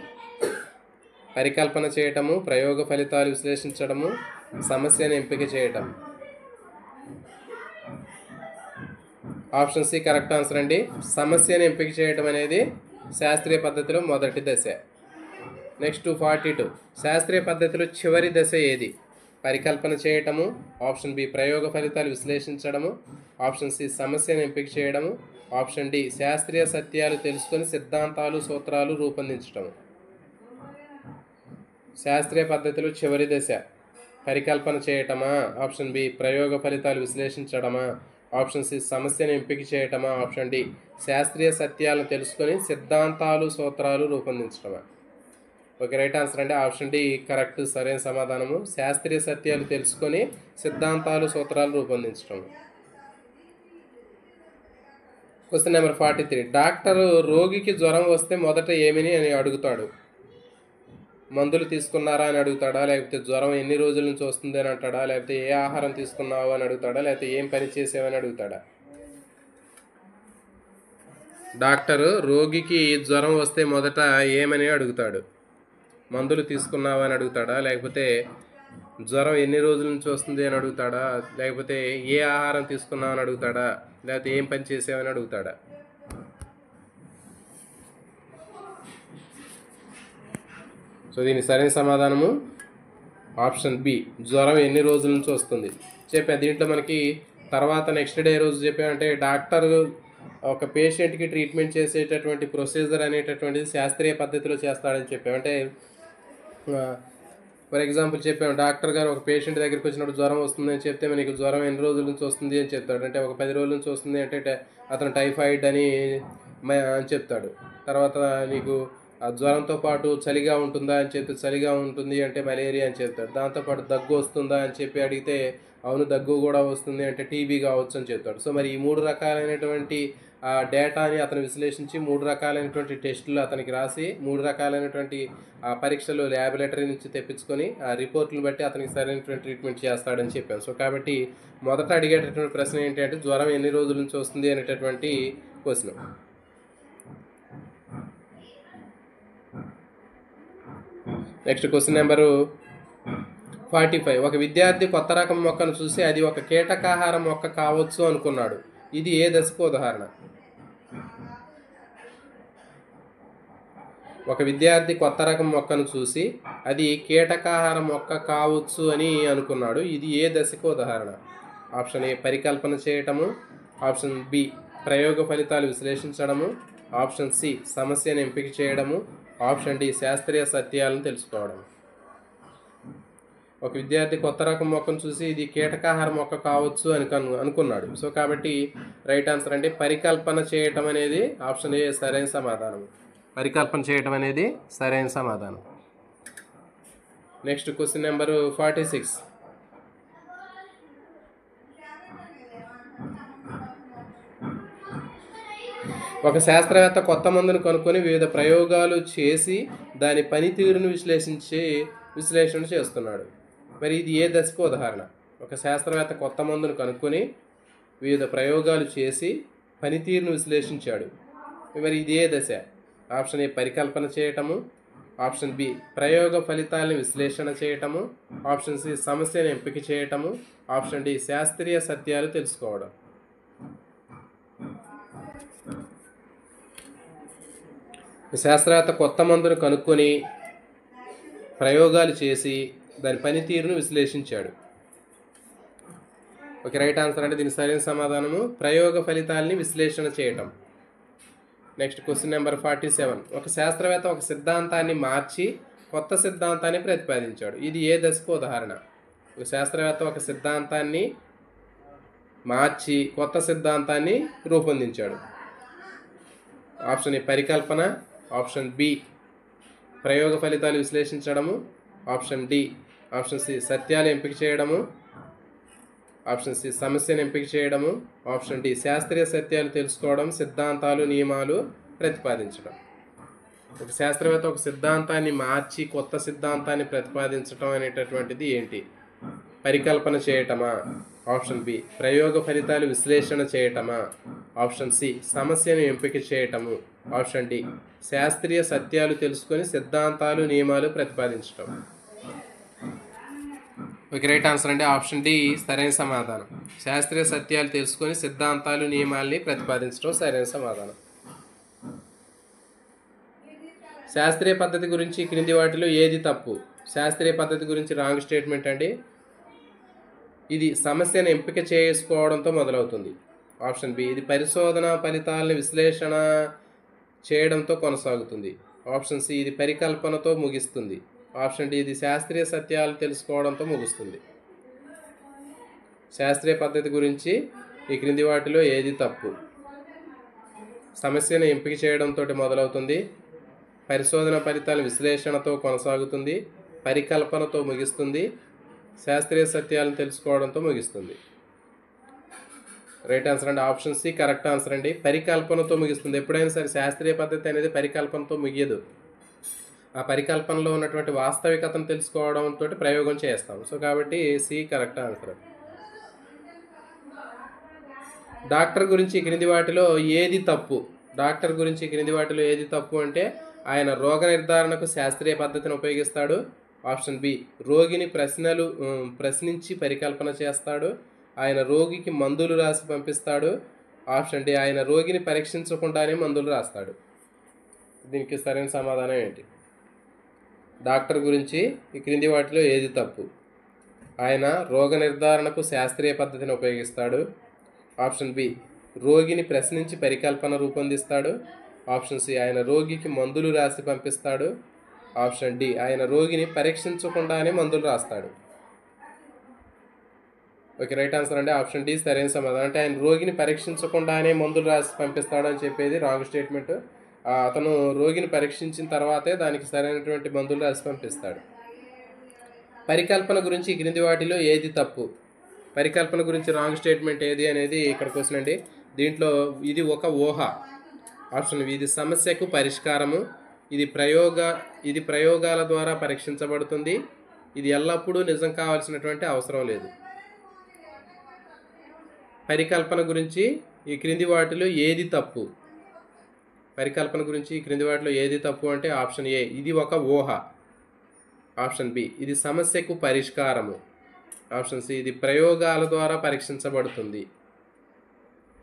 పరికల్పన చేయటము, ప్రయోగ ఫలితాలు విశ్లేషించడము, సమస్యను ఎంపిక చేయటం. ఆప్షన్ సి కరెక్ట్ ఆన్సర్ అండి. సమస్యను ఎంపిక చేయటం అనేది శాస్త్రీయ పద్ధతిలో మొదటి దశ. నెక్స్ట్ 42, శాస్త్రీయ పద్ధతిలో చివరి దశ ఏది? పరికల్పన చేయటము. Option B. ప్రయోగ ఫలితాలు విశ్లేషించడము. Option C. సమస్యను ఎంపిక చేయడము. Option D. శాస్త్రీయ సత్యాలు తెలుసుకొని సిద్ధాంతాలు సూత్రాలు రూపొందించటం. శాస్త్రీయ పద్ధతిలో చివరి దశ పరికల్పన చేయటమా? Option B. ప్రయోగ ఫలితాలు విశ్లేషించడమా? Option C. సమస్యను ఎంపిక చేయటమా? Option D. శాస్త్రీయ సత్యాలను తెలుసుకొని సిద్ధాంతాలు సూత్రాలు రూపొందించడమా? ఓకే, రైట్ ఆన్సర్ అంటే ఆప్షన్ డి కరెక్ట్, సరైన సమాధానము. శాస్త్రీయ సత్యాలు తెలుసుకొని సిద్ధాంతాలు సూత్రాలు రూపొందించడం. క్వశ్చన్ నెంబర్ 43, డాక్టర్ రోగికి జ్వరం వస్తే మొదట ఏమని అని అడుగుతాడు? మందులు తీసుకున్నారా అని అడుగుతాడా, లేకపోతే జ్వరం ఎన్ని రోజుల నుంచి వస్తుంది అని అంటాడా, లేకపోతే ఏ ఆహారం తీసుకున్నావు అని అడుగుతాడా, లేకపోతే ఏం పని చేసావని అడుగుతాడా? డాక్టరు రోగికి జ్వరం వస్తే మొదట ఏమని అడుగుతాడు? మందులు తీసుకున్నావా అని అడుగుతాడా, లేకపోతే జ్వరం ఎన్ని రోజుల నుంచి వస్తుంది అని అడుగుతాడా, లేకపోతే ఏ ఆహారం తీసుకున్నావు అని అడుగుతాడా, లేకపోతే ఏం పని చేసావని అడుగుతాడా? సో దీని సరైన సమాధానము ఆప్షన్ బి, జ్వరం ఎన్ని రోజుల నుంచి వస్తుంది చెప్పా. దీంట్లో మనకి తర్వాత నెక్స్ట్ డే రోజు చెప్పామంటే డాక్టర్ ఒక పేషెంట్కి ట్రీట్మెంట్ చేసేటటువంటి ప్రొసీజర్ అనేటటువంటిది శాస్త్రీయ పద్ధతిలో చేస్తాడని చెప్పాము. అంటే ఫర్ ఎగ్జాంపుల్ చెప్పాము, డాక్టర్ గారు ఒక పేషెంట్ దగ్గరికి వచ్చినప్పుడు జ్వరం వస్తుంది అని చెప్తే మనకి జ్వరం ఎన్ని రోజుల నుంచి వస్తుంది అని చెప్తాడు. అంటే ఒక 10 రోజుల నుంచి వస్తుంది అంటే అతను టైఫాయిడ్ అని చెప్తాడు. తర్వాత నీకు ఆ జ్వరంతో పాటు చలిగా ఉంటుందా అని చెప్పి చలిగా ఉంటుంది అంటే మలేరియా అని చెప్తాడు. దాంతోపాటు దగ్గు వస్తుందా అని చెప్పి అడిగితే అవును దగ్గు కూడా వస్తుంది అంటే టీబీ కావచ్చు అని చెప్తాడు. సో మరి ఈ 3 రకాలైనటువంటి డేటాని అతను విశ్లేషించి 3 రకాలైనటువంటి టెస్టులు అతనికి రాసి 3 రకాలైనటువంటి పరీక్షలు ల్యాబొరేటరీ నుంచి తెప్పించుకొని ఆ రిపోర్ట్లను బట్టి అతనికి సరైనటువంటి ట్రీట్మెంట్ చేస్తాడని చెప్పాను. సో కాబట్టి మొదట అడిగేటటువంటి ప్రశ్న ఏంటంటే జ్వరం ఎన్ని రోజుల నుంచి వస్తుంది అనేటటువంటి క్వశ్చన్. Next question number 45. ఒక విద్యార్థి కొత్త రకం మొక్కను చూసి అది ఒక కీటకాహార మొక్క కావచ్చు అనుకున్నాడు. ఇది ఏ దశకు ఉదాహరణ? ఒక విద్యార్థి కొత్త రకం మొక్కను చూసి అది కీటకాహార మొక్క కావచ్చు అని అనుకున్నాడు. ఇది ఏ దశకు ఉదాహరణ? ఆప్షన్ ఏ పరికల్పన చేయటము, ఆప్షన్ బి ప్రయోగ ఫలితాలు విశ్లేషించడము, ఆప్షన్ సి సమస్యను ఎంపిక చేయడము, ఆప్షన్ డి శాస్త్రీయ సత్యాలను తెలుసుకోవడం. ఒక విద్యార్థి కొత్త రకం మొక్కను చూసి ఇది కీటకాహార మొక్క కావచ్చు అని అనుకున్నాడు. సో కాబట్టి రైట్ ఆన్సర్ అంటే పరికల్పన చేయటం అనేది ఆప్షన్ ఏ సరైన సమాధానం. పరికల్పన చేయటం అనేది సరైన సమాధానం. Next question number 46. ఒక శాస్త్రవేత్త కొత్త మందును కనుక్కొని వివిధ ప్రయోగాలు చేసి దాని పనితీరును విశ్లేషణ చేస్తున్నాడు. మరి ఇది ఏ దశకు ఉదాహరణ? ఒక శాస్త్రవేత్త కొత్త మందును కనుక్కొని వివిధ ప్రయోగాలు చేసి పనితీరును విశ్లేషించాడు. మరి ఇది ఏ దశ? ఆప్షన్ ఏ పరికల్పన చేయటము, ఆప్షన్ బి ప్రయోగ ఫలితాలను విశ్లేషణ చేయటము, ఆప్షన్ సి సమస్యను ఎంపిక చేయటము, ఆప్షన్ డి శాస్త్రీయ సత్యాలు తెలుసుకోవడం. శాస్త్రవేత్త కొత్త మందును కనుక్కొని ప్రయోగాలు చేసి దాని పనితీరును విశ్లేషించాడు. ఓకే, రైట్ ఆన్సర్ అంటే దీని సరైన సమాధానము ప్రయోగ ఫలితాలని విశ్లేషణ చేయటం. Next question number 47. ఒక శాస్త్రవేత్త ఒక సిద్ధాంతాన్ని మార్చి కొత్త సిద్ధాంతాన్ని ప్రతిపాదించాడు. ఇది ఏ దశకు ఉదాహరణ? ఒక శాస్త్రవేత్త ఒక సిద్ధాంతాన్ని మార్చి కొత్త సిద్ధాంతాన్ని రూపొందించాడు. ఆప్షన్ ఏ పరికల్పన, ఆప్షన్ బి ప్రయోగ ఫలితాలు విశ్లేషించడము, ఆప్షన్ డి ఆప్షన్ సి సత్యాలు ఎంపిక చేయడము, ఆప్షన్ సి సమస్యను ఎంపిక చేయడము, ఆప్షన్ డి శాస్త్రీయ సత్యాలు తెలుసుకోవడం, సిద్ధాంతాలు నియమాలు ప్రతిపాదించడం. ఒక శాస్త్రవేత్త ఒక సిద్ధాంతాన్ని మార్చి కొత్త సిద్ధాంతాన్ని ప్రతిపాదించడం అనేటటువంటిది ఏంటి? పరికల్పన చేయటమా, ఆప్షన్ బి ప్రయోగ ఫలితాలు విశ్లేషణ చేయటమా, ఆప్షన్ సి సమస్యను ఎంపిక చేయటము, ఆప్షన్ డి శాస్త్రీయ సత్యాలు తెలుసుకొని సిద్ధాంతాలు నియమాలు ప్రతిపాదించటం. ఓకే, రైట్ ఆన్సర్ అంటే ఆప్షన్ డి సరైన సమాధానం. శాస్త్రీయ సత్యాలు తెలుసుకొని సిద్ధాంతాలు నియమాల్ని ప్రతిపాదించడం సరైన సమాధానం. శాస్త్రీయ పద్ధతి గురించి క్రింది వాటిలో ఏది తప్పు? శాస్త్రీయ పద్ధతి గురించి రాంగ్ స్టేట్మెంట్ అండి. ఇది సమస్యను ఎంపిక చేసుకోవడంతో మొదలవుతుంది. ఆప్షన్ బి ఇది పరిశోధన ఫలితాలను విశ్లేషణ చేయడంతో కొనసాగుతుంది. ఆప్షన్ సి ఇది పరికల్పనతో ముగిస్తుంది. ఆప్షన్ డి ఇది శాస్త్రీయ సత్యాలు తెలుసుకోవడంతో ముగుస్తుంది. శాస్త్రీయ పద్ధతి గురించి ఈ క్రింది వాటిలో ఏది తప్పు? సమస్యను ఎంపిక చేయడంతో మొదలవుతుంది, పరిశోధన ఫలితాల విశ్లేషణతో కొనసాగుతుంది, పరికల్పనతో ముగిస్తుంది, శాస్త్రీయ సత్యాలను తెలుసుకోవడంతో ముగిస్తుంది. రైట్ ఆన్సర్ అండి ఆప్షన్ సి కరెక్ట్ ఆన్సర్ అండి. పరికల్పనతో ముగిస్తుంది. ఎప్పుడైనా సరే శాస్త్రీయ పద్ధతి అనేది పరికల్పనతో ముగియదు. ఆ పరికల్పనలో ఉన్నటువంటి వాస్తవికతను తెలుసుకోవడంతో ప్రయోగం చేస్తాం. సో కాబట్టి సి కరెక్ట్ ఆన్సర్. డాక్టర్ గురించి క్రింది వాటిలో ఏది తప్పు? డాక్టర్ గురించి క్రింది వాటిలో ఏది తప్పు అంటే ఆయన రోగ నిర్ధారణకు శాస్త్రీయ పద్ధతిని ఉపయోగిస్తాడు. ఆప్షన్ బి రోగిని ప్రశ్నించి పరికల్పన చేస్తాడు. ఆయన రోగికి మందులు రాసి పంపిస్తాడు. ఆప్షన్ డి ఆయన రోగిని పరీక్షించకుండానే మందులు రాస్తాడు. దీనికి సరైన సమాధానం ఏంటి? డాక్టర్ గురించి ఈ క్రింది వాటిలో ఏది తప్పు? ఆయన రోగ నిర్ధారణకు శాస్త్రీయ పద్ధతిని ఉపయోగిస్తాడు. ఆప్షన్ బి రోగిని ప్రశ్నించి పరికల్పన రూపొందిస్తాడు. ఆప్షన్ సి ఆయన రోగికి మందులు రాసి పంపిస్తాడు. ఆప్షన్ డి ఆయన రోగిని పరీక్షించకుండానే మందులు రాస్తాడు. ఓకే, రైట్ ఆన్సర్ అంటే ఆప్షన్ డి సరైన సమాధానం. అంటే ఆయన రోగిని పరీక్షించకుండానే మందులు రాసి పంపిస్తాడు అని చెప్పేది రాంగ్ స్టేట్మెంట్. అతను రోగిని పరీక్షించిన తర్వాతే దానికి సరైనటువంటి మందులు రాసి పంపిస్తాడు. పరికల్పన గురించి ఈ క్రింది వాటిలో ఏది తప్పు? పరికల్పన గురించి రాంగ్ స్టేట్మెంట్ ఏది అనేది ఇక్కడ క్వశ్చన్ అండి. దీంట్లో ఇది ఒక ఊహ. ఆప్షన్ ఇది సమస్యకు పరిష్కారము, ఇది ప్రయోగాల ద్వారా పరీక్షించబడుతుంది, ఇది ఎల్లప్పుడూ నిజం కావాల్సినటువంటి అవసరం లేదు. పరికల్పన గురించి ఈ క్రింది వాటిలో ఏది తప్పు? పరికల్పన గురించి ఈ క్రింది వాటిలో ఏది తప్పు అంటే ఆప్షన్ ఏ ఇది ఒక ఊహ, ఆప్షన్ బి ఇది సమస్యకు పరిష్కారము, ఆప్షన్ సి ఇది ప్రయోగాల ద్వారా పరీక్షించబడుతుంది,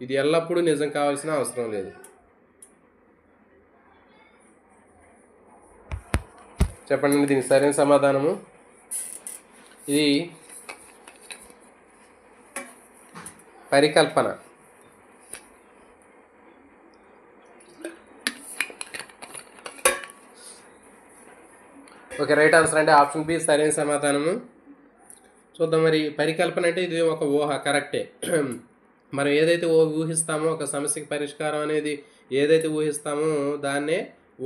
ఇది ఎల్లప్పుడూ నిజం కావాల్సిన అవసరం లేదు. చెప్పండి దీనికి సరైన సమాధానము. ఇది పరికల్పన. ఓకే, రైట్ ఆన్సర్ అంటే ఆప్షన్ బి సరైన సమాధానము. చూద్దాం మరి. పరికల్పన అంటే ఇది ఒక ఊహ, కరెక్టే. మనం ఏదైతే ఊహిస్తామో ఒక సమస్యకి పరిష్కారం అనేది ఏదైతే ఊహిస్తామో దాన్నే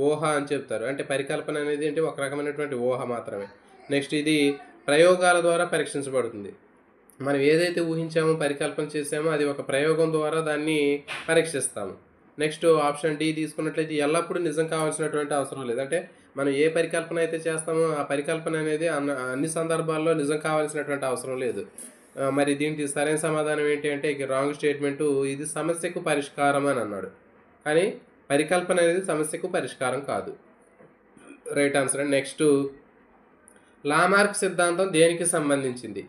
ఊహ అని చెప్తారు. అంటే పరికల్పన అనేది అంటే ఒక రకమైనటువంటి ఊహ మాత్రమే. నెక్స్ట్ ఇది ప్రయోగాల ద్వారా పరీక్షించబడుతుంది. మనం ఏదైతే ఊహించామో పరికల్పన చేసామో అది ఒక ప్రయోగం ద్వారా దాన్ని పరీక్షిస్తాము. నెక్స్ట్ ఆప్షన్ డి తీసుకున్నట్లయితే ఎల్లప్పుడూ నిజం కావాల్సినటువంటి అవసరం లేదు. అంటే మనం ఏ పరికల్పన అయితే చేస్తామో ఆ పరికల్పన అనేది అన్ని సందర్భాల్లో నిజం కావాల్సినటువంటి అవసరం లేదు. మరి దీనికి సరైన సమాధానం ఏంటి అంటే రాంగ్ స్టేట్మెంటు ఇది సమస్యకు పరిష్కారం అని అన్నాడు. కానీ పరికల్పన అనేది సమస్యకు పరిష్కారం కాదు. రైట్ ఆన్సర్ అండి. నెక్స్ట్ లామార్క్ సిద్ధాంతం దేనికి సంబంధించింది?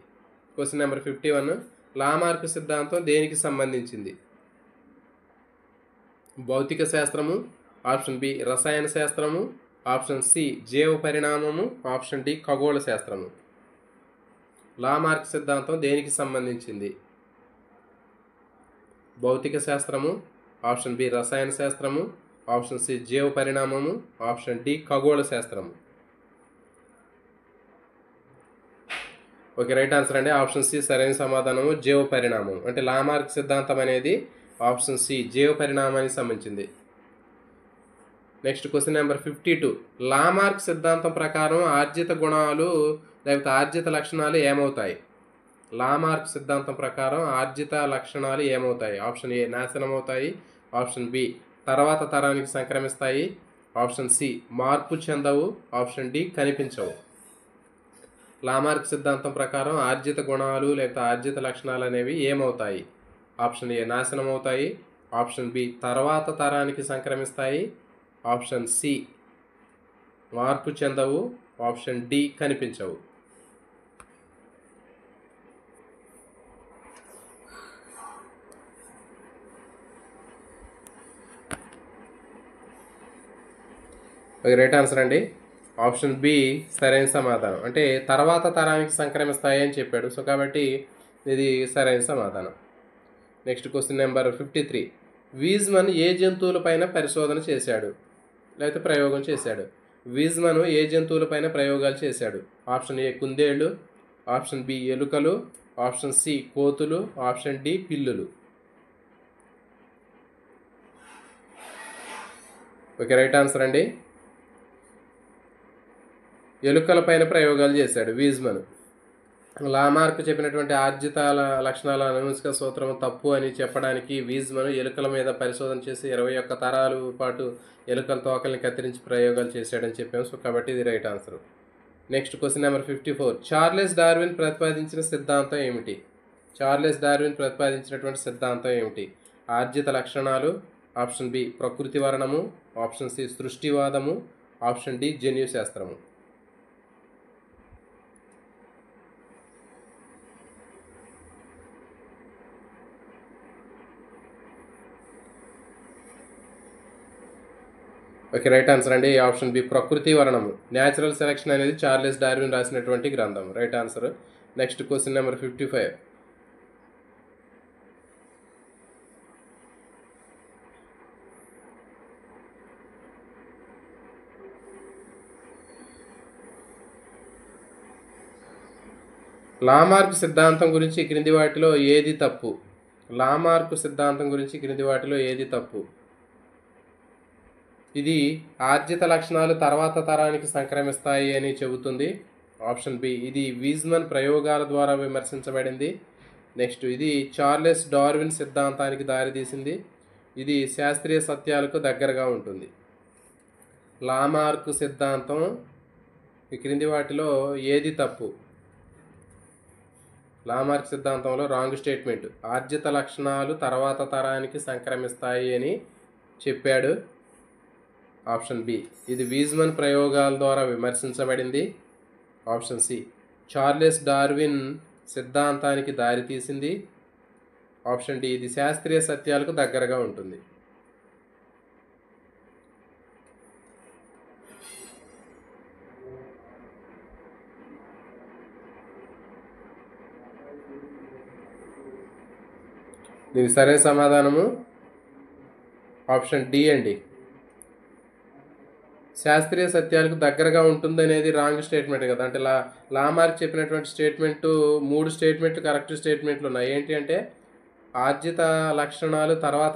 Question number 51. లామార్క్ సిద్ధాంతం దేనికి సంబంధించింది? భౌతిక శాస్త్రము, ఆప్షన్ బి రసాయన శాస్త్రము, ఆప్షన్ సి జీవ పరిణామము, ఆప్షన్ డి ఖగోళ శాస్త్రము. లామార్క్ సిద్ధాంతం దేనికి సంబంధించింది? భౌతిక శాస్త్రము, ఆప్షన్ బి రసాయన శాస్త్రము, ఆప్షన్ సి జీవ పరిణామము, ఆప్షన్ డి ఖగోళ శాస్త్రము. ఓకే, రైట్ ఆన్సర్ అండి. ఆప్షన్ సి సరైన సమాధానము జీవ పరిణామం. అంటే లామార్క్ సిద్ధాంతం అనేది ఆప్షన్ సి జీవ పరిణామానికి సంబంధించింది. Next question number 52. లామార్క్ సిద్ధాంతం ప్రకారం ఆర్జిత గుణాలు లేకపోతే ఆర్జిత లక్షణాలు ఏమవుతాయి? లామార్క్ సిద్ధాంతం ప్రకారం ఆర్జిత లక్షణాలు ఏమవుతాయి? ఆప్షన్ ఏ నాశనం అవుతాయి, ఆప్షన్ బి తర్వాత తరానికి సంక్రమిస్తాయి, ఆప్షన్ సి మార్పు చెందవు, ఆప్షన్ డి కనిపించవు. లామార్క్ సిద్ధాంతం ప్రకారం ఆర్జిత గుణాలు లేకపోతే ఆర్జిత లక్షణాలు అనేవి ఏమవుతాయి? ఆప్షన్ ఏ నాశనం అవుతాయి, ఆప్షన్ బి తర్వాత తరానికి సంక్రమిస్తాయి, ఆప్షన్ సి మార్పు చెందవు, ఆప్షన్ డి కనిపించవు. రైట్ ఆన్సర్ అండి. ఆప్షన్ బి సరైన సమాధానం. అంటే తర్వాత తరానికి సంక్రమిస్తాయి అని చెప్పాడు. సో కాబట్టి ఇది సరైన సమాధానం. Next question number 53. వీజ్మన్ ఏ జంతువులపైన పరిశోధన చేశాడు లేకపోతే ప్రయోగం చేశాడు? వీజ్మన్ ఏ జంతువులపైన ప్రయోగాలు చేశాడు? ఆప్షన్ ఏ కుందేళ్ళు, ఆప్షన్ బి ఎలుకలు, ఆప్షన్ సి కోతులు, ఆప్షన్ డి పిల్లులు. ఓకే, రైట్ ఆన్సర్ అండి. ఎలుకల పైన ప్రయోగాలు చేశాడు వీజ్మన్. లామార్క్ చెప్పినటువంటి ఆర్జిత లక్షణాల అనువంశిక సూత్రం తప్పు అని చెప్పడానికి వీజ్మన్ ఎలుకల మీద పరిశోధన చేసి 21 తరాల పాటు ఎలుకల తోకల్ని కత్తిరించి ప్రయోగాలు చేశాడని చెప్పాము. సో కాబట్టి ఇది right answer. Next question number 54. Charles Darwin ప్రతిపాదించిన సిద్ధాంతం ఏమిటి? చార్లెస్ డార్విన్ ప్రతిపాదించినటువంటి సిద్ధాంతం ఏమిటి? ఆర్జిత లక్షణాలు, ఆప్షన్ బి ప్రకృతి వర్ణము, ఆప్షన్ సి సృష్టివాదము, ఆప్షన్ డి జన్యు శాస్త్రము. ఓకే, రైట్ ఆన్సర్ అండి. ఆప్షన్ బి ప్రకృతి వర్ణము. న్యాచురల్ సెలక్షన్ అనేది చార్లెస్ డార్విన్ రాసినటువంటి గ్రంథం. Right answer. Next question number 55. Lamarck సిద్ధాంతం గురించి క్రింది వాటిలో ఏది తప్పు? లామార్క్ సిద్ధాంతం గురించి క్రింది వాటిలో ఏది తప్పు? ఇది ఆర్జిత లక్షణాలు తర్వాత తరానికి సంక్రమిస్తాయి అని చెబుతుంది. Option B. ఇది వీజ్మన్ ప్రయోగాల ద్వారా విమర్శించబడింది. నెక్స్ట్ ఇది చార్లెస్ డార్విన్ సిద్ధాంతానికి దారితీసింది. ఇది శాస్త్రీయ సత్యాలకు దగ్గరగా ఉంటుంది. లామార్క్ సిద్ధాంతం ఈ క్రింది వాటిలో ఏది తప్పు? లామార్క్ సిద్ధాంతంలో రాంగ్ స్టేట్మెంట్. ఆర్జిత లక్షణాలు తర్వాత తరానికి సంక్రమిస్తాయి అని చెప్పాడు. Option B. ఇది వీజ్మన్ ప్రయోగాల ద్వారా విమర్శించబడింది. Option C. చార్లెస్ డార్విన్ సిద్ధాంతానికి దారితీసింది. Option D. ఇది శాస్త్రీయ సత్యాలకు దగ్గరగా ఉంటుంది. దీనికి సరైన సమాధానము ఆప్షన్ డి అండి. శాస్త్రీయ సత్యాలకు దగ్గరగా ఉంటుంది అనేది రాంగ్ స్టేట్మెంట్ కదా. అంటే లామార్క్ చెప్పినటువంటి స్టేట్మెంటు 3 స్టేట్మెంట్లు కరెక్ట్ స్టేట్మెంట్లు ఉన్నాయి. ఏంటి అంటే ఆర్జిత లక్షణాలు తర్వాత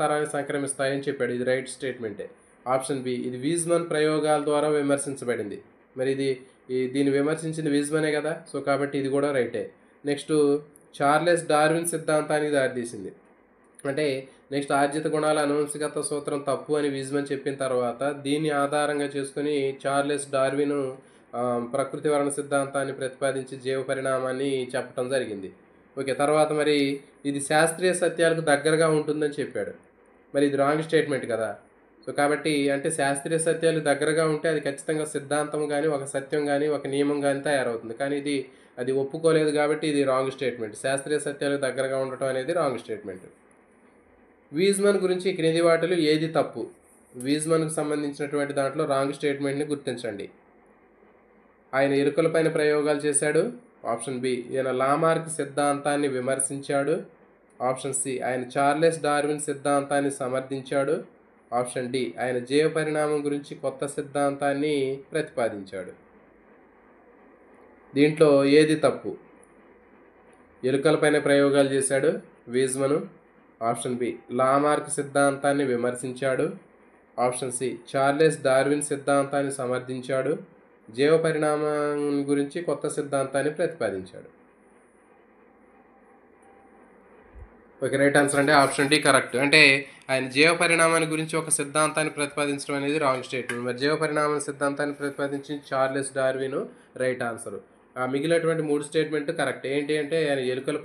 తరానికి సంక్రమిస్తాయని చెప్పాడు. ఇది రైట్ స్టేట్మెంటే. Option B. ఇది వీజ్మన్ ప్రయోగాల ద్వారా విమర్శించబడింది. మరి దీన్ని విమర్శించింది వీజ్మనే కదా. సో కాబట్టి ఇది కూడా రైటే. నెక్స్ట్ చార్లెస్ డార్విన్ సిద్ధాంతానికి దారితీసింది. అంటే నెక్స్ట్ ఆర్జిత గుణాల అనువంశికత సూత్రం తప్పు అని వీజ్మన్ చెప్పిన తర్వాత దీన్ని ఆధారంగా చేసుకుని చార్లెస్ డార్విన్ ప్రకృతి వర్ణ సిద్ధాంతాన్ని ప్రతిపాదించి జీవ పరిణామాన్ని చెప్పడం జరిగింది. ఓకే, తర్వాత మరి ఇది శాస్త్రీయ సత్యాలకు దగ్గరగా ఉంటుందని చెప్పాడు. మరి ఇది రాంగ్ స్టేట్మెంట్ కదా. సో కాబట్టి అంటే శాస్త్రీయ సత్యాలు దగ్గరగా ఉంటే అది ఖచ్చితంగా సిద్ధాంతం కానీ ఒక సత్యం కానీ ఒక నియమం కానీ తయారవుతుంది. కానీ అది ఒప్పుకోలేదు కాబట్టి ఇది రాంగ్ స్టేట్మెంట్. శాస్త్రీయ సత్యాలకు దగ్గరగా ఉండటం అనేది రాంగ్ స్టేట్మెంట్. వీజ్మన్ గురించి క్రింది వాటిలో ఏది తప్పు? వీజ్మన్కు సంబంధించినటువంటి దాంట్లో రాంగ్ స్టేట్మెంట్ని గుర్తించండి. ఆయన ఎలుకలపైన ప్రయోగాలు చేశాడు. Option B. ఈయన లామార్క్ సిద్ధాంతాన్ని విమర్శించాడు. Option C. ఆయన చార్లెస్ డార్విన్ సిద్ధాంతాన్ని సమర్థించాడు. Option D. ఆయన జీవ పరిణామం గురించి కొత్త సిద్ధాంతాన్ని ప్రతిపాదించాడు. దీంట్లో ఏది తప్పు? ఎలుకలపైన ప్రయోగాలు చేశాడు వీజ్మను. Option B. లామార్క్ సిద్ధాంతాన్ని విమర్శించాడు. Option C. చార్లెస్ డార్విన్ సిద్ధాంతాన్ని సమర్థించాడు. జీవ పరిణామం గురించి కొత్త సిద్ధాంతాన్ని ప్రతిపాదించాడు. ఓకే, రైట్ ఆన్సర్ అంటే ఆప్షన్ డి కరెక్ట్. అంటే ఆయన జీవ పరిణామాన్ని గురించి ఒక సిద్ధాంతాన్ని ప్రతిపాదించడం అనేది రాంగ్ స్టేట్మెంట్. మరి జీవ పరిణామ సిద్ధాంతాన్ని ప్రతిపాదించి చార్లెస్ డార్విన్ రైట్ ఆన్సర్. మిగిలినటువంటి 3 స్టేట్మెంట్ కరెక్ట్. ఏంటి అంటే ఆయన ఎలుకల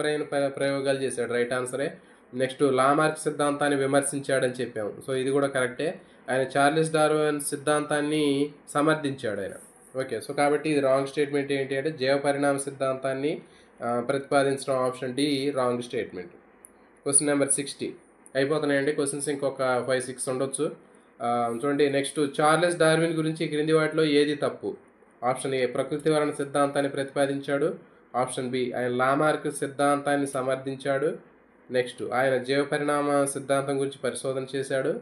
ప్రయోగాలు చేశాడు, రైట్ ఆన్సరే. నెక్స్ట్ లామార్క్ సిద్ధాంతాన్ని విమర్శించాడని చెప్పాము, సో ఇది కూడా కరెక్టే. ఆయన చార్లెస్ డార్విన్ సిద్ధాంతాన్ని సమర్థించాడు ఆయన. ఓకే, సో కాబట్టి ఇది రాంగ్ స్టేట్మెంట్. ఏంటి అంటే జీవ పరిణామ సిద్ధాంతాన్ని ప్రతిపాదించడం option D wrong statement. Question number 60 అయిపోతున్నాయండి. క్వశ్చన్స్ ఇంకొక 5-6 ఉండొచ్చు. చూడండి, నెక్స్ట్ చార్లెస్ డార్విన్ గురించి క్రింది వాటిలో ఏది తప్పు? Option A. ప్రకృతి వర్ణ సిద్ధాంతాన్ని ప్రతిపాదించాడు. Option B. ఆయన లామార్క్ సిద్ధాంతాన్ని సమర్థించాడు. నెక్స్ట్ ఆయన జీవ పరిణామ సిద్ధాంతం గురించి పరిశోధన చేశాడు.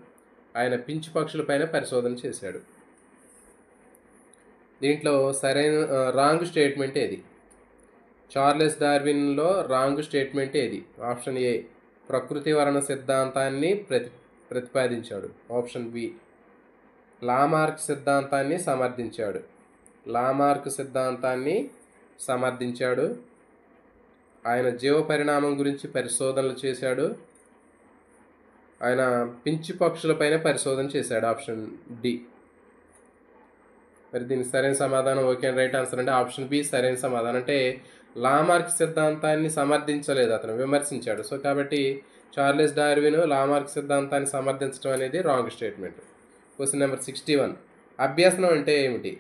ఆయన పించు పక్షులపైన పరిశోధన చేశాడు. దీంట్లో సరైన రాంగ్ స్టేట్మెంట్ ఏది? చార్లెస్ డార్విన్లో రాంగ్ స్టేట్మెంట్ ఏది? Option A. ప్రకృతి వర్ణ సిద్ధాంతాన్ని ప్రతిపాదించాడు. Option B. లామార్క్ సిద్ధాంతాన్ని సమర్థించాడు. లామార్క్ సిద్ధాంతాన్ని సమర్థించాడు. ఆయన జీవ పరిణామం గురించి పరిశోధనలు చేశాడు. ఆయన పించి పక్షులపైన పరిశోధన చేశాడు. Option D. మరి దీనికి సరైన సమాధానం ఓకే అండ్ రైట్ ఆన్సర్ అంటే ఆప్షన్ బి సరైన సమాధానం. అంటే లామార్క్ సిద్ధాంతాన్ని సమర్థించలేదు, అతను విమర్శించాడు. సో కాబట్టి చార్లెస్ డార్విన్ లామార్క్ సిద్ధాంతాన్ని సమర్థించడం అనేది రాంగ్ స్టేట్మెంట్. క్వశ్చన్ నెంబర్ 61 అభ్యసనం అంటే ఏమిటి?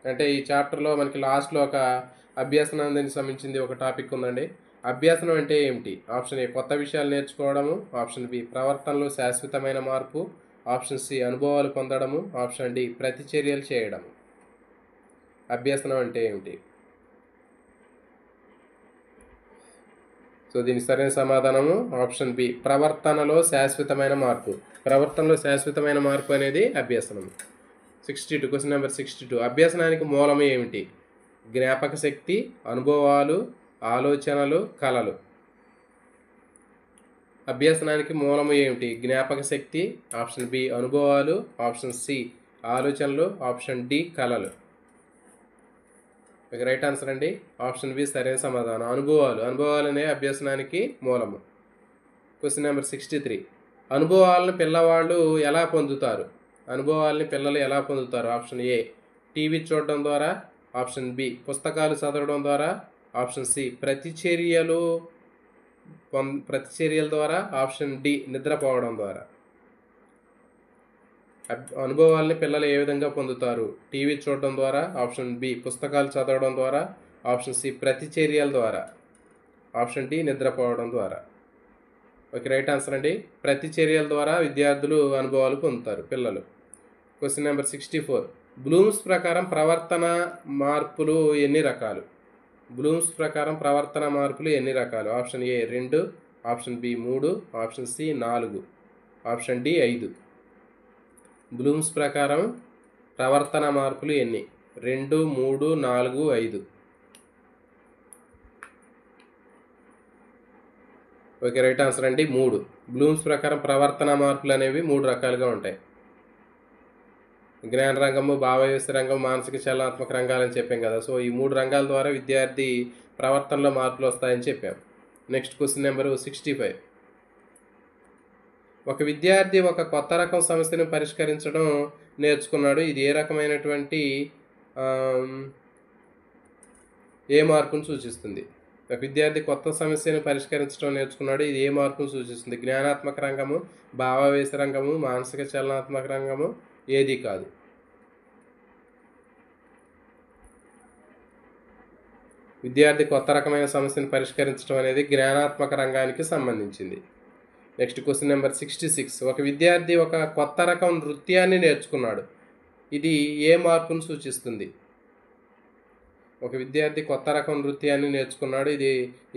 అంటే ఈ చాప్టర్లో మనకి లాస్ట్లో ఒక అభ్యసనానికి సంబంధించింది ఒక టాపిక్ ఉందండి. అభ్యసనం అంటే ఏమిటి? Option A. కొత్త విషయాలు నేర్చుకోవడము. Option B. ప్రవర్తనలో శాశ్వతమైన మార్పు. Option C. అనుభవాలు పొందడము. Option D. ప్రతిచర్యలు చేయడము. అభ్యసనం అంటే ఏమిటి? సో దీనికి సరైన సమాధానము ఆప్షన్ బి. ప్రవర్తనలో శాశ్వతమైన మార్పు. ప్రవర్తనలో శాశ్వతమైన మార్పు అనేది అభ్యసనం. 62 క్వశ్చన్ నెంబర్ 62 అభ్యసనానికి మూలం ఏమిటి? జ్ఞాపక శక్తి, అనుభవాలు, ఆలోచనలు, కళలు. అభ్యసనానికి మూలము ఏమిటి? జ్ఞాపక శక్తి, ఆప్షన్ బి అనుభవాలు, ఆప్షన్ సి ఆలోచనలు, ఆప్షన్ డి కళలు. మీకు రైట్ ఆన్సర్ అండి ఆప్షన్ బి సరైన సమాధానం. అనుభవాలు అనేవి అభ్యసనానికి మూలము. Question number 63. అనుభవాలను పిల్లవాళ్ళు ఎలా పొందుతారు? అనుభవాలని పిల్లలు ఎలా పొందుతారు? ఆప్షన్ ఏ టీవీ చూడడం ద్వారా, ఆప్షన్ బి పుస్తకాలు చదవడం ద్వారా, ఆప్షన్ సి ప్రతిచర్యల ద్వారా, ఆప్షన్ డి నిద్రపోవడం ద్వారా. అనుభవాలని పిల్లలు ఏ విధంగా పొందుతారు? టీవీ చూడడం ద్వారా, ఆప్షన్ బి పుస్తకాలు చదవడం ద్వారా, ఆప్షన్ సి ప్రతిచర్యల ద్వారా, ఆప్షన్ డి నిద్రపోవడం ద్వారా. ఓకే రైట్ ఆన్సర్ అండి ప్రతిచర్యల ద్వారా విద్యార్థులు అనుభవాలు పొందుతారు పిల్లలు. Question number 64. బ్లూమ్స్ ప్రకారం ప్రవర్తన మార్పులు ఎన్ని రకాలు? బ్లూమ్స్ ప్రకారం ప్రవర్తన మార్పులు ఎన్ని రకాలు? Option A 2, option B 3, option C 4, option D 5. Bloom's ప్రకారం ప్రవర్తన మార్పులు ఎన్ని? 2, 3, 4, 5. ఓకే రైట్ ఆన్సర్ అండి 3. బ్లూమ్స్ ప్రకారం ప్రవర్తన మార్పులు అనేవి 3 రకాలుగా ఉంటాయి. జ్ఞాన రంగము, భావవ్యవస్థ రంగం, మానసిక చలనాత్మక రంగాలని చెప్పాం కదా. సో ఈ 3 రంగాల ద్వారా విద్యార్థి ప్రవర్తనలో మార్పులు వస్తాయని చెప్పాం. Next question number 65. ఒక విద్యార్థి ఒక కొత్త రకం సమస్యను పరిష్కరించడం నేర్చుకున్నాడు. ఇది ఏ రకమైనటువంటి ఏ మార్పును సూచిస్తుంది? ఒక విద్యార్థి కొత్త సమస్యను పరిష్కరించడం నేర్చుకున్నాడు. ఇది ఏ మార్పును సూచిస్తుంది? జ్ఞానాత్మక రంగము, భావావేశ రంగము, మానసిక చలనాత్మక రంగము, ఏది కాదు. విద్యార్థి కొత్త రకమైన సమస్యను పరిష్కరించడం అనేది జ్ఞానాత్మక రంగానికి సంబంధించింది. Next question number 66. ఒక విద్యార్థి ఒక కొత్త రకం నృత్యాన్ని నేర్చుకున్నాడు. ఇది ఏ మార్పును సూచిస్తుంది? ఒక విద్యార్థి కొత్త రకం నృత్యాన్ని నేర్చుకున్నాడు. ఇది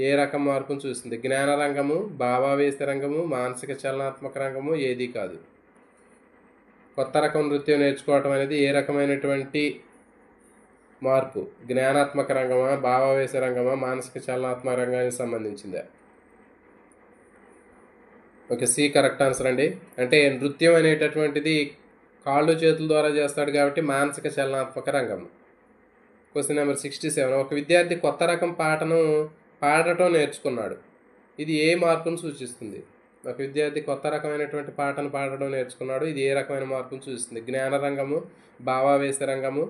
ఏ రకం మార్పును సూచిస్తుంది? జ్ఞాన రంగము, భావావేశ రంగము, మానసిక చలనాత్మక రంగము, ఏది కాదు. కొత్త రకం నృత్యం నేర్చుకోవటం అనేది ఏ రకమైనటువంటి మార్పు? జ్ఞానాత్మక రంగమా, భావావేశ రంగమా, మానసిక చలనాత్మక రంగానికి సంబంధించిందా? ఓకే సి కరెక్ట్ ఆన్సర్ అండి. అంటే నృత్యం అనేటటువంటిది కాళ్ళు చేతుల ద్వారా చేస్తాడు కాబట్టి మానసిక చలనాత్మక రంగం. Question number 67. ఒక విద్యార్థి కొత్త రకం పాటను పాడటం నేర్చుకున్నాడు. ఇది ఏ మార్పును సూచిస్తుంది? ఒక విద్యార్థి కొత్త రకమైనటువంటి పాటను పాడడం నేర్చుకున్నాడు. ఇది ఏ రకమైన మార్పును సూచిస్తుంది? జ్ఞాన రంగము, భావావేశ రంగము,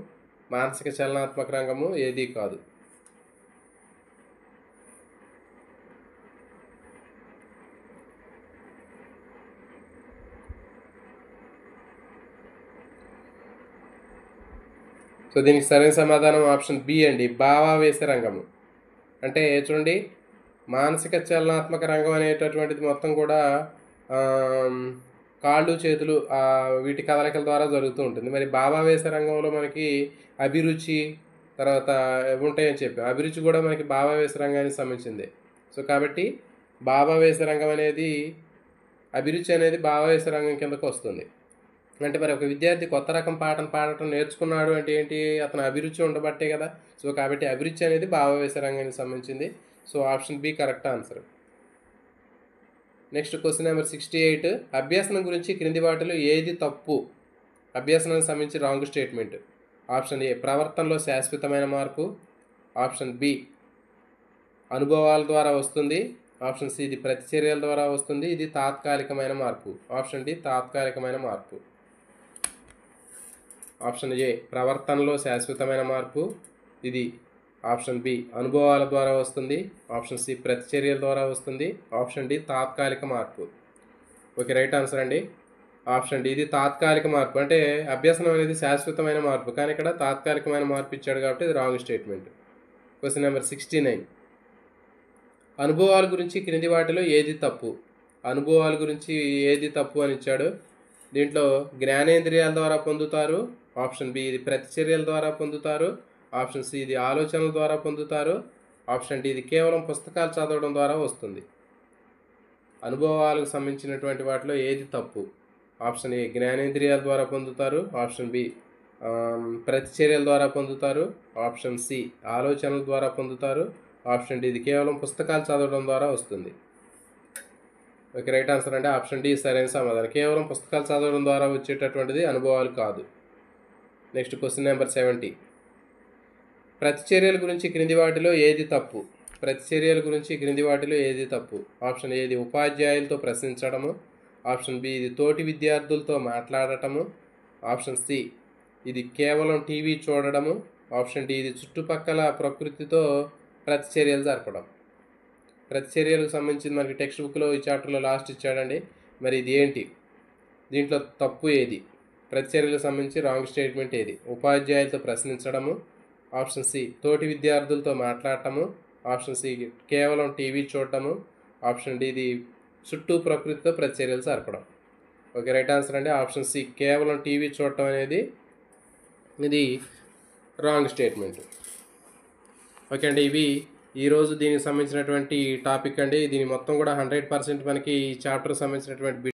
మానసిక చలనాత్మక రంగము, ఏది కాదు. సో దీనికి సరైన సమాధానం ఆప్షన్ బి అండి భావావేశ రంగము. అంటే చూడండి మానసిక చలనాత్మక రంగం అనేటటువంటిది మొత్తం కూడా కాళ్ళు చేతులు వీటి కదలికల ద్వారా జరుగుతూ ఉంటుంది. మరి భావావేశ రంగంలో మనకి అభిరుచి తర్వాత ఉంటాయని చెప్పాం. అభిరుచి కూడా మనకి భావావేశ రంగానికి సంబంధించింది. సో కాబట్టి భావావేశ రంగం అనేది అభిరుచి అనేది భావావేశ రంగం కిందకు వస్తుంది. అంటే మరి ఒక విద్యార్థి కొత్త రకం పాటను పాడటం నేర్చుకున్నాడు అంటే ఏంటి? అతను అభిరుచి ఉండబట్టే కదా. సో కాబట్టి అభిరుచి అనేది భావావేశ రంగానికి సంబంధించింది. So option B correct answer. Next question number 68. అభ్యసనం గురించి క్రింది వాటిలో ఏది తప్పు? అభ్యసనానికి సంబంధించి రాంగ్ స్టేట్మెంట్. ఆప్షన్ ఏ ప్రవర్తనలో శాశ్వతమైన మార్పు, ఆప్షన్ బి అనుభవాల ద్వారా వస్తుంది, ఆప్షన్ సి ఇది ప్రతిచర్యల ద్వారా వస్తుంది, ఇది తాత్కాలికమైన మార్పు, ఆప్షన్ డి తాత్కాలికమైన మార్పు. ఆప్షన్ ఏ ప్రవర్తనలో శాశ్వతమైన మార్పు, ఇది ఆప్షన్ బి అనుభవాల ద్వారా వస్తుంది, ఆప్షన్ సి ప్రతిచర్యల ద్వారా వస్తుంది, ఆప్షన్ డి తాత్కాలిక మార్పు. ఓకే రైట్ ఆన్సర్ అండి ఆప్షన్ డి ఇది తాత్కాలిక మార్పు. అంటే అభ్యసనం అనేది శాశ్వతమైన మార్పు కానీ ఇక్కడ తాత్కాలికమైన మార్పు ఇచ్చాడు కాబట్టి ఇది రాంగ్ స్టేట్మెంట్. Question number 69. అనుభవాల గురించి క్రింది వాటిలో ఏది తప్పు? అనుభవాల గురించి ఏది తప్పు అని ఇచ్చాడు. దీంట్లో జ్ఞానేంద్రియాల ద్వారా పొందుతారు, ఆప్షన్ బి ఇది ప్రతిచర్యల ద్వారా పొందుతారు, ఆప్షన్ సి ఇది ఆలోచనల ద్వారా పొందుతారు, ఆప్షన్ డి ఇది కేవలం పుస్తకాలు చదవడం ద్వారా వస్తుంది. అనుభవాలకు సంబంధించినటువంటి వాటిలో ఏది తప్పు? ఆప్షన్ ఏ జ్ఞానేంద్రియాల ద్వారా పొందుతారు, ఆప్షన్ బి ప్రతిచర్యల ద్వారా పొందుతారు, ఆప్షన్ సి ఆలోచనల ద్వారా పొందుతారు, ఆప్షన్ డి ఇది కేవలం పుస్తకాలు చదవడం ద్వారా వస్తుంది. ఓకే, రైట్ ఆన్సర్ అంటే ఆప్షన్ డి సరైన సమాధానం. కేవలం పుస్తకాలు చదవడం ద్వారా వచ్చేటటువంటిది అనుభవాలు కాదు. Next question number 70. ప్రతిచర్యల గురించి క్రింది వాటిలో ఏది తప్పు? ప్రతిచర్యల గురించి క్రింది వాటిలో ఏది తప్పు? ఆప్షన్ ఏది ఉపాధ్యాయులతో ప్రశ్నించడము, ఆప్షన్ బి ఇది తోటి విద్యార్థులతో మాట్లాడటము, ఆప్షన్ సి ఇది కేవలం టీవీ చూడడము, ఆప్షన్ డి ఇది చుట్టుపక్కల ప్రకృతితో ప్రతిచర్యలు జరపడం. ప్రతిచర్యలకు సంబంధించి మనకి టెక్స్ట్ బుక్లో ఈ చాప్టర్లో లాస్ట్ ఇచ్చాడండి. మరి ఇది ఏంటి? దీంట్లో తప్పు ఏది? ప్రతిచర్యలకు సంబంధించి రాంగ్ స్టేట్మెంట్ ఏది? ఉపాధ్యాయులతో ప్రశ్నించడము, ఆప్షన్ సి తోటి విద్యార్థులతో మాట్లాడటము, ఆప్షన్ సి కేవలం టీవీ చూడటము, ఆప్షన్ డి ఇది చుట్టూ ప్రకృతితో ప్రతిచర్యలు జరపడం. ఓకే, రైట్ ఆన్సర్ అండి ఆప్షన్ సి కేవలం టీవీ చూడటం అనేది ఇది రాంగ్ స్టేట్మెంట్. ఓకే అండి, ఇవి ఈరోజు దీనికి సంబంధించినటువంటి టాపిక్ అండి. దీని మొత్తం కూడా 100% మనకి ఈ చాప్టర్కి సంబంధించినటువంటి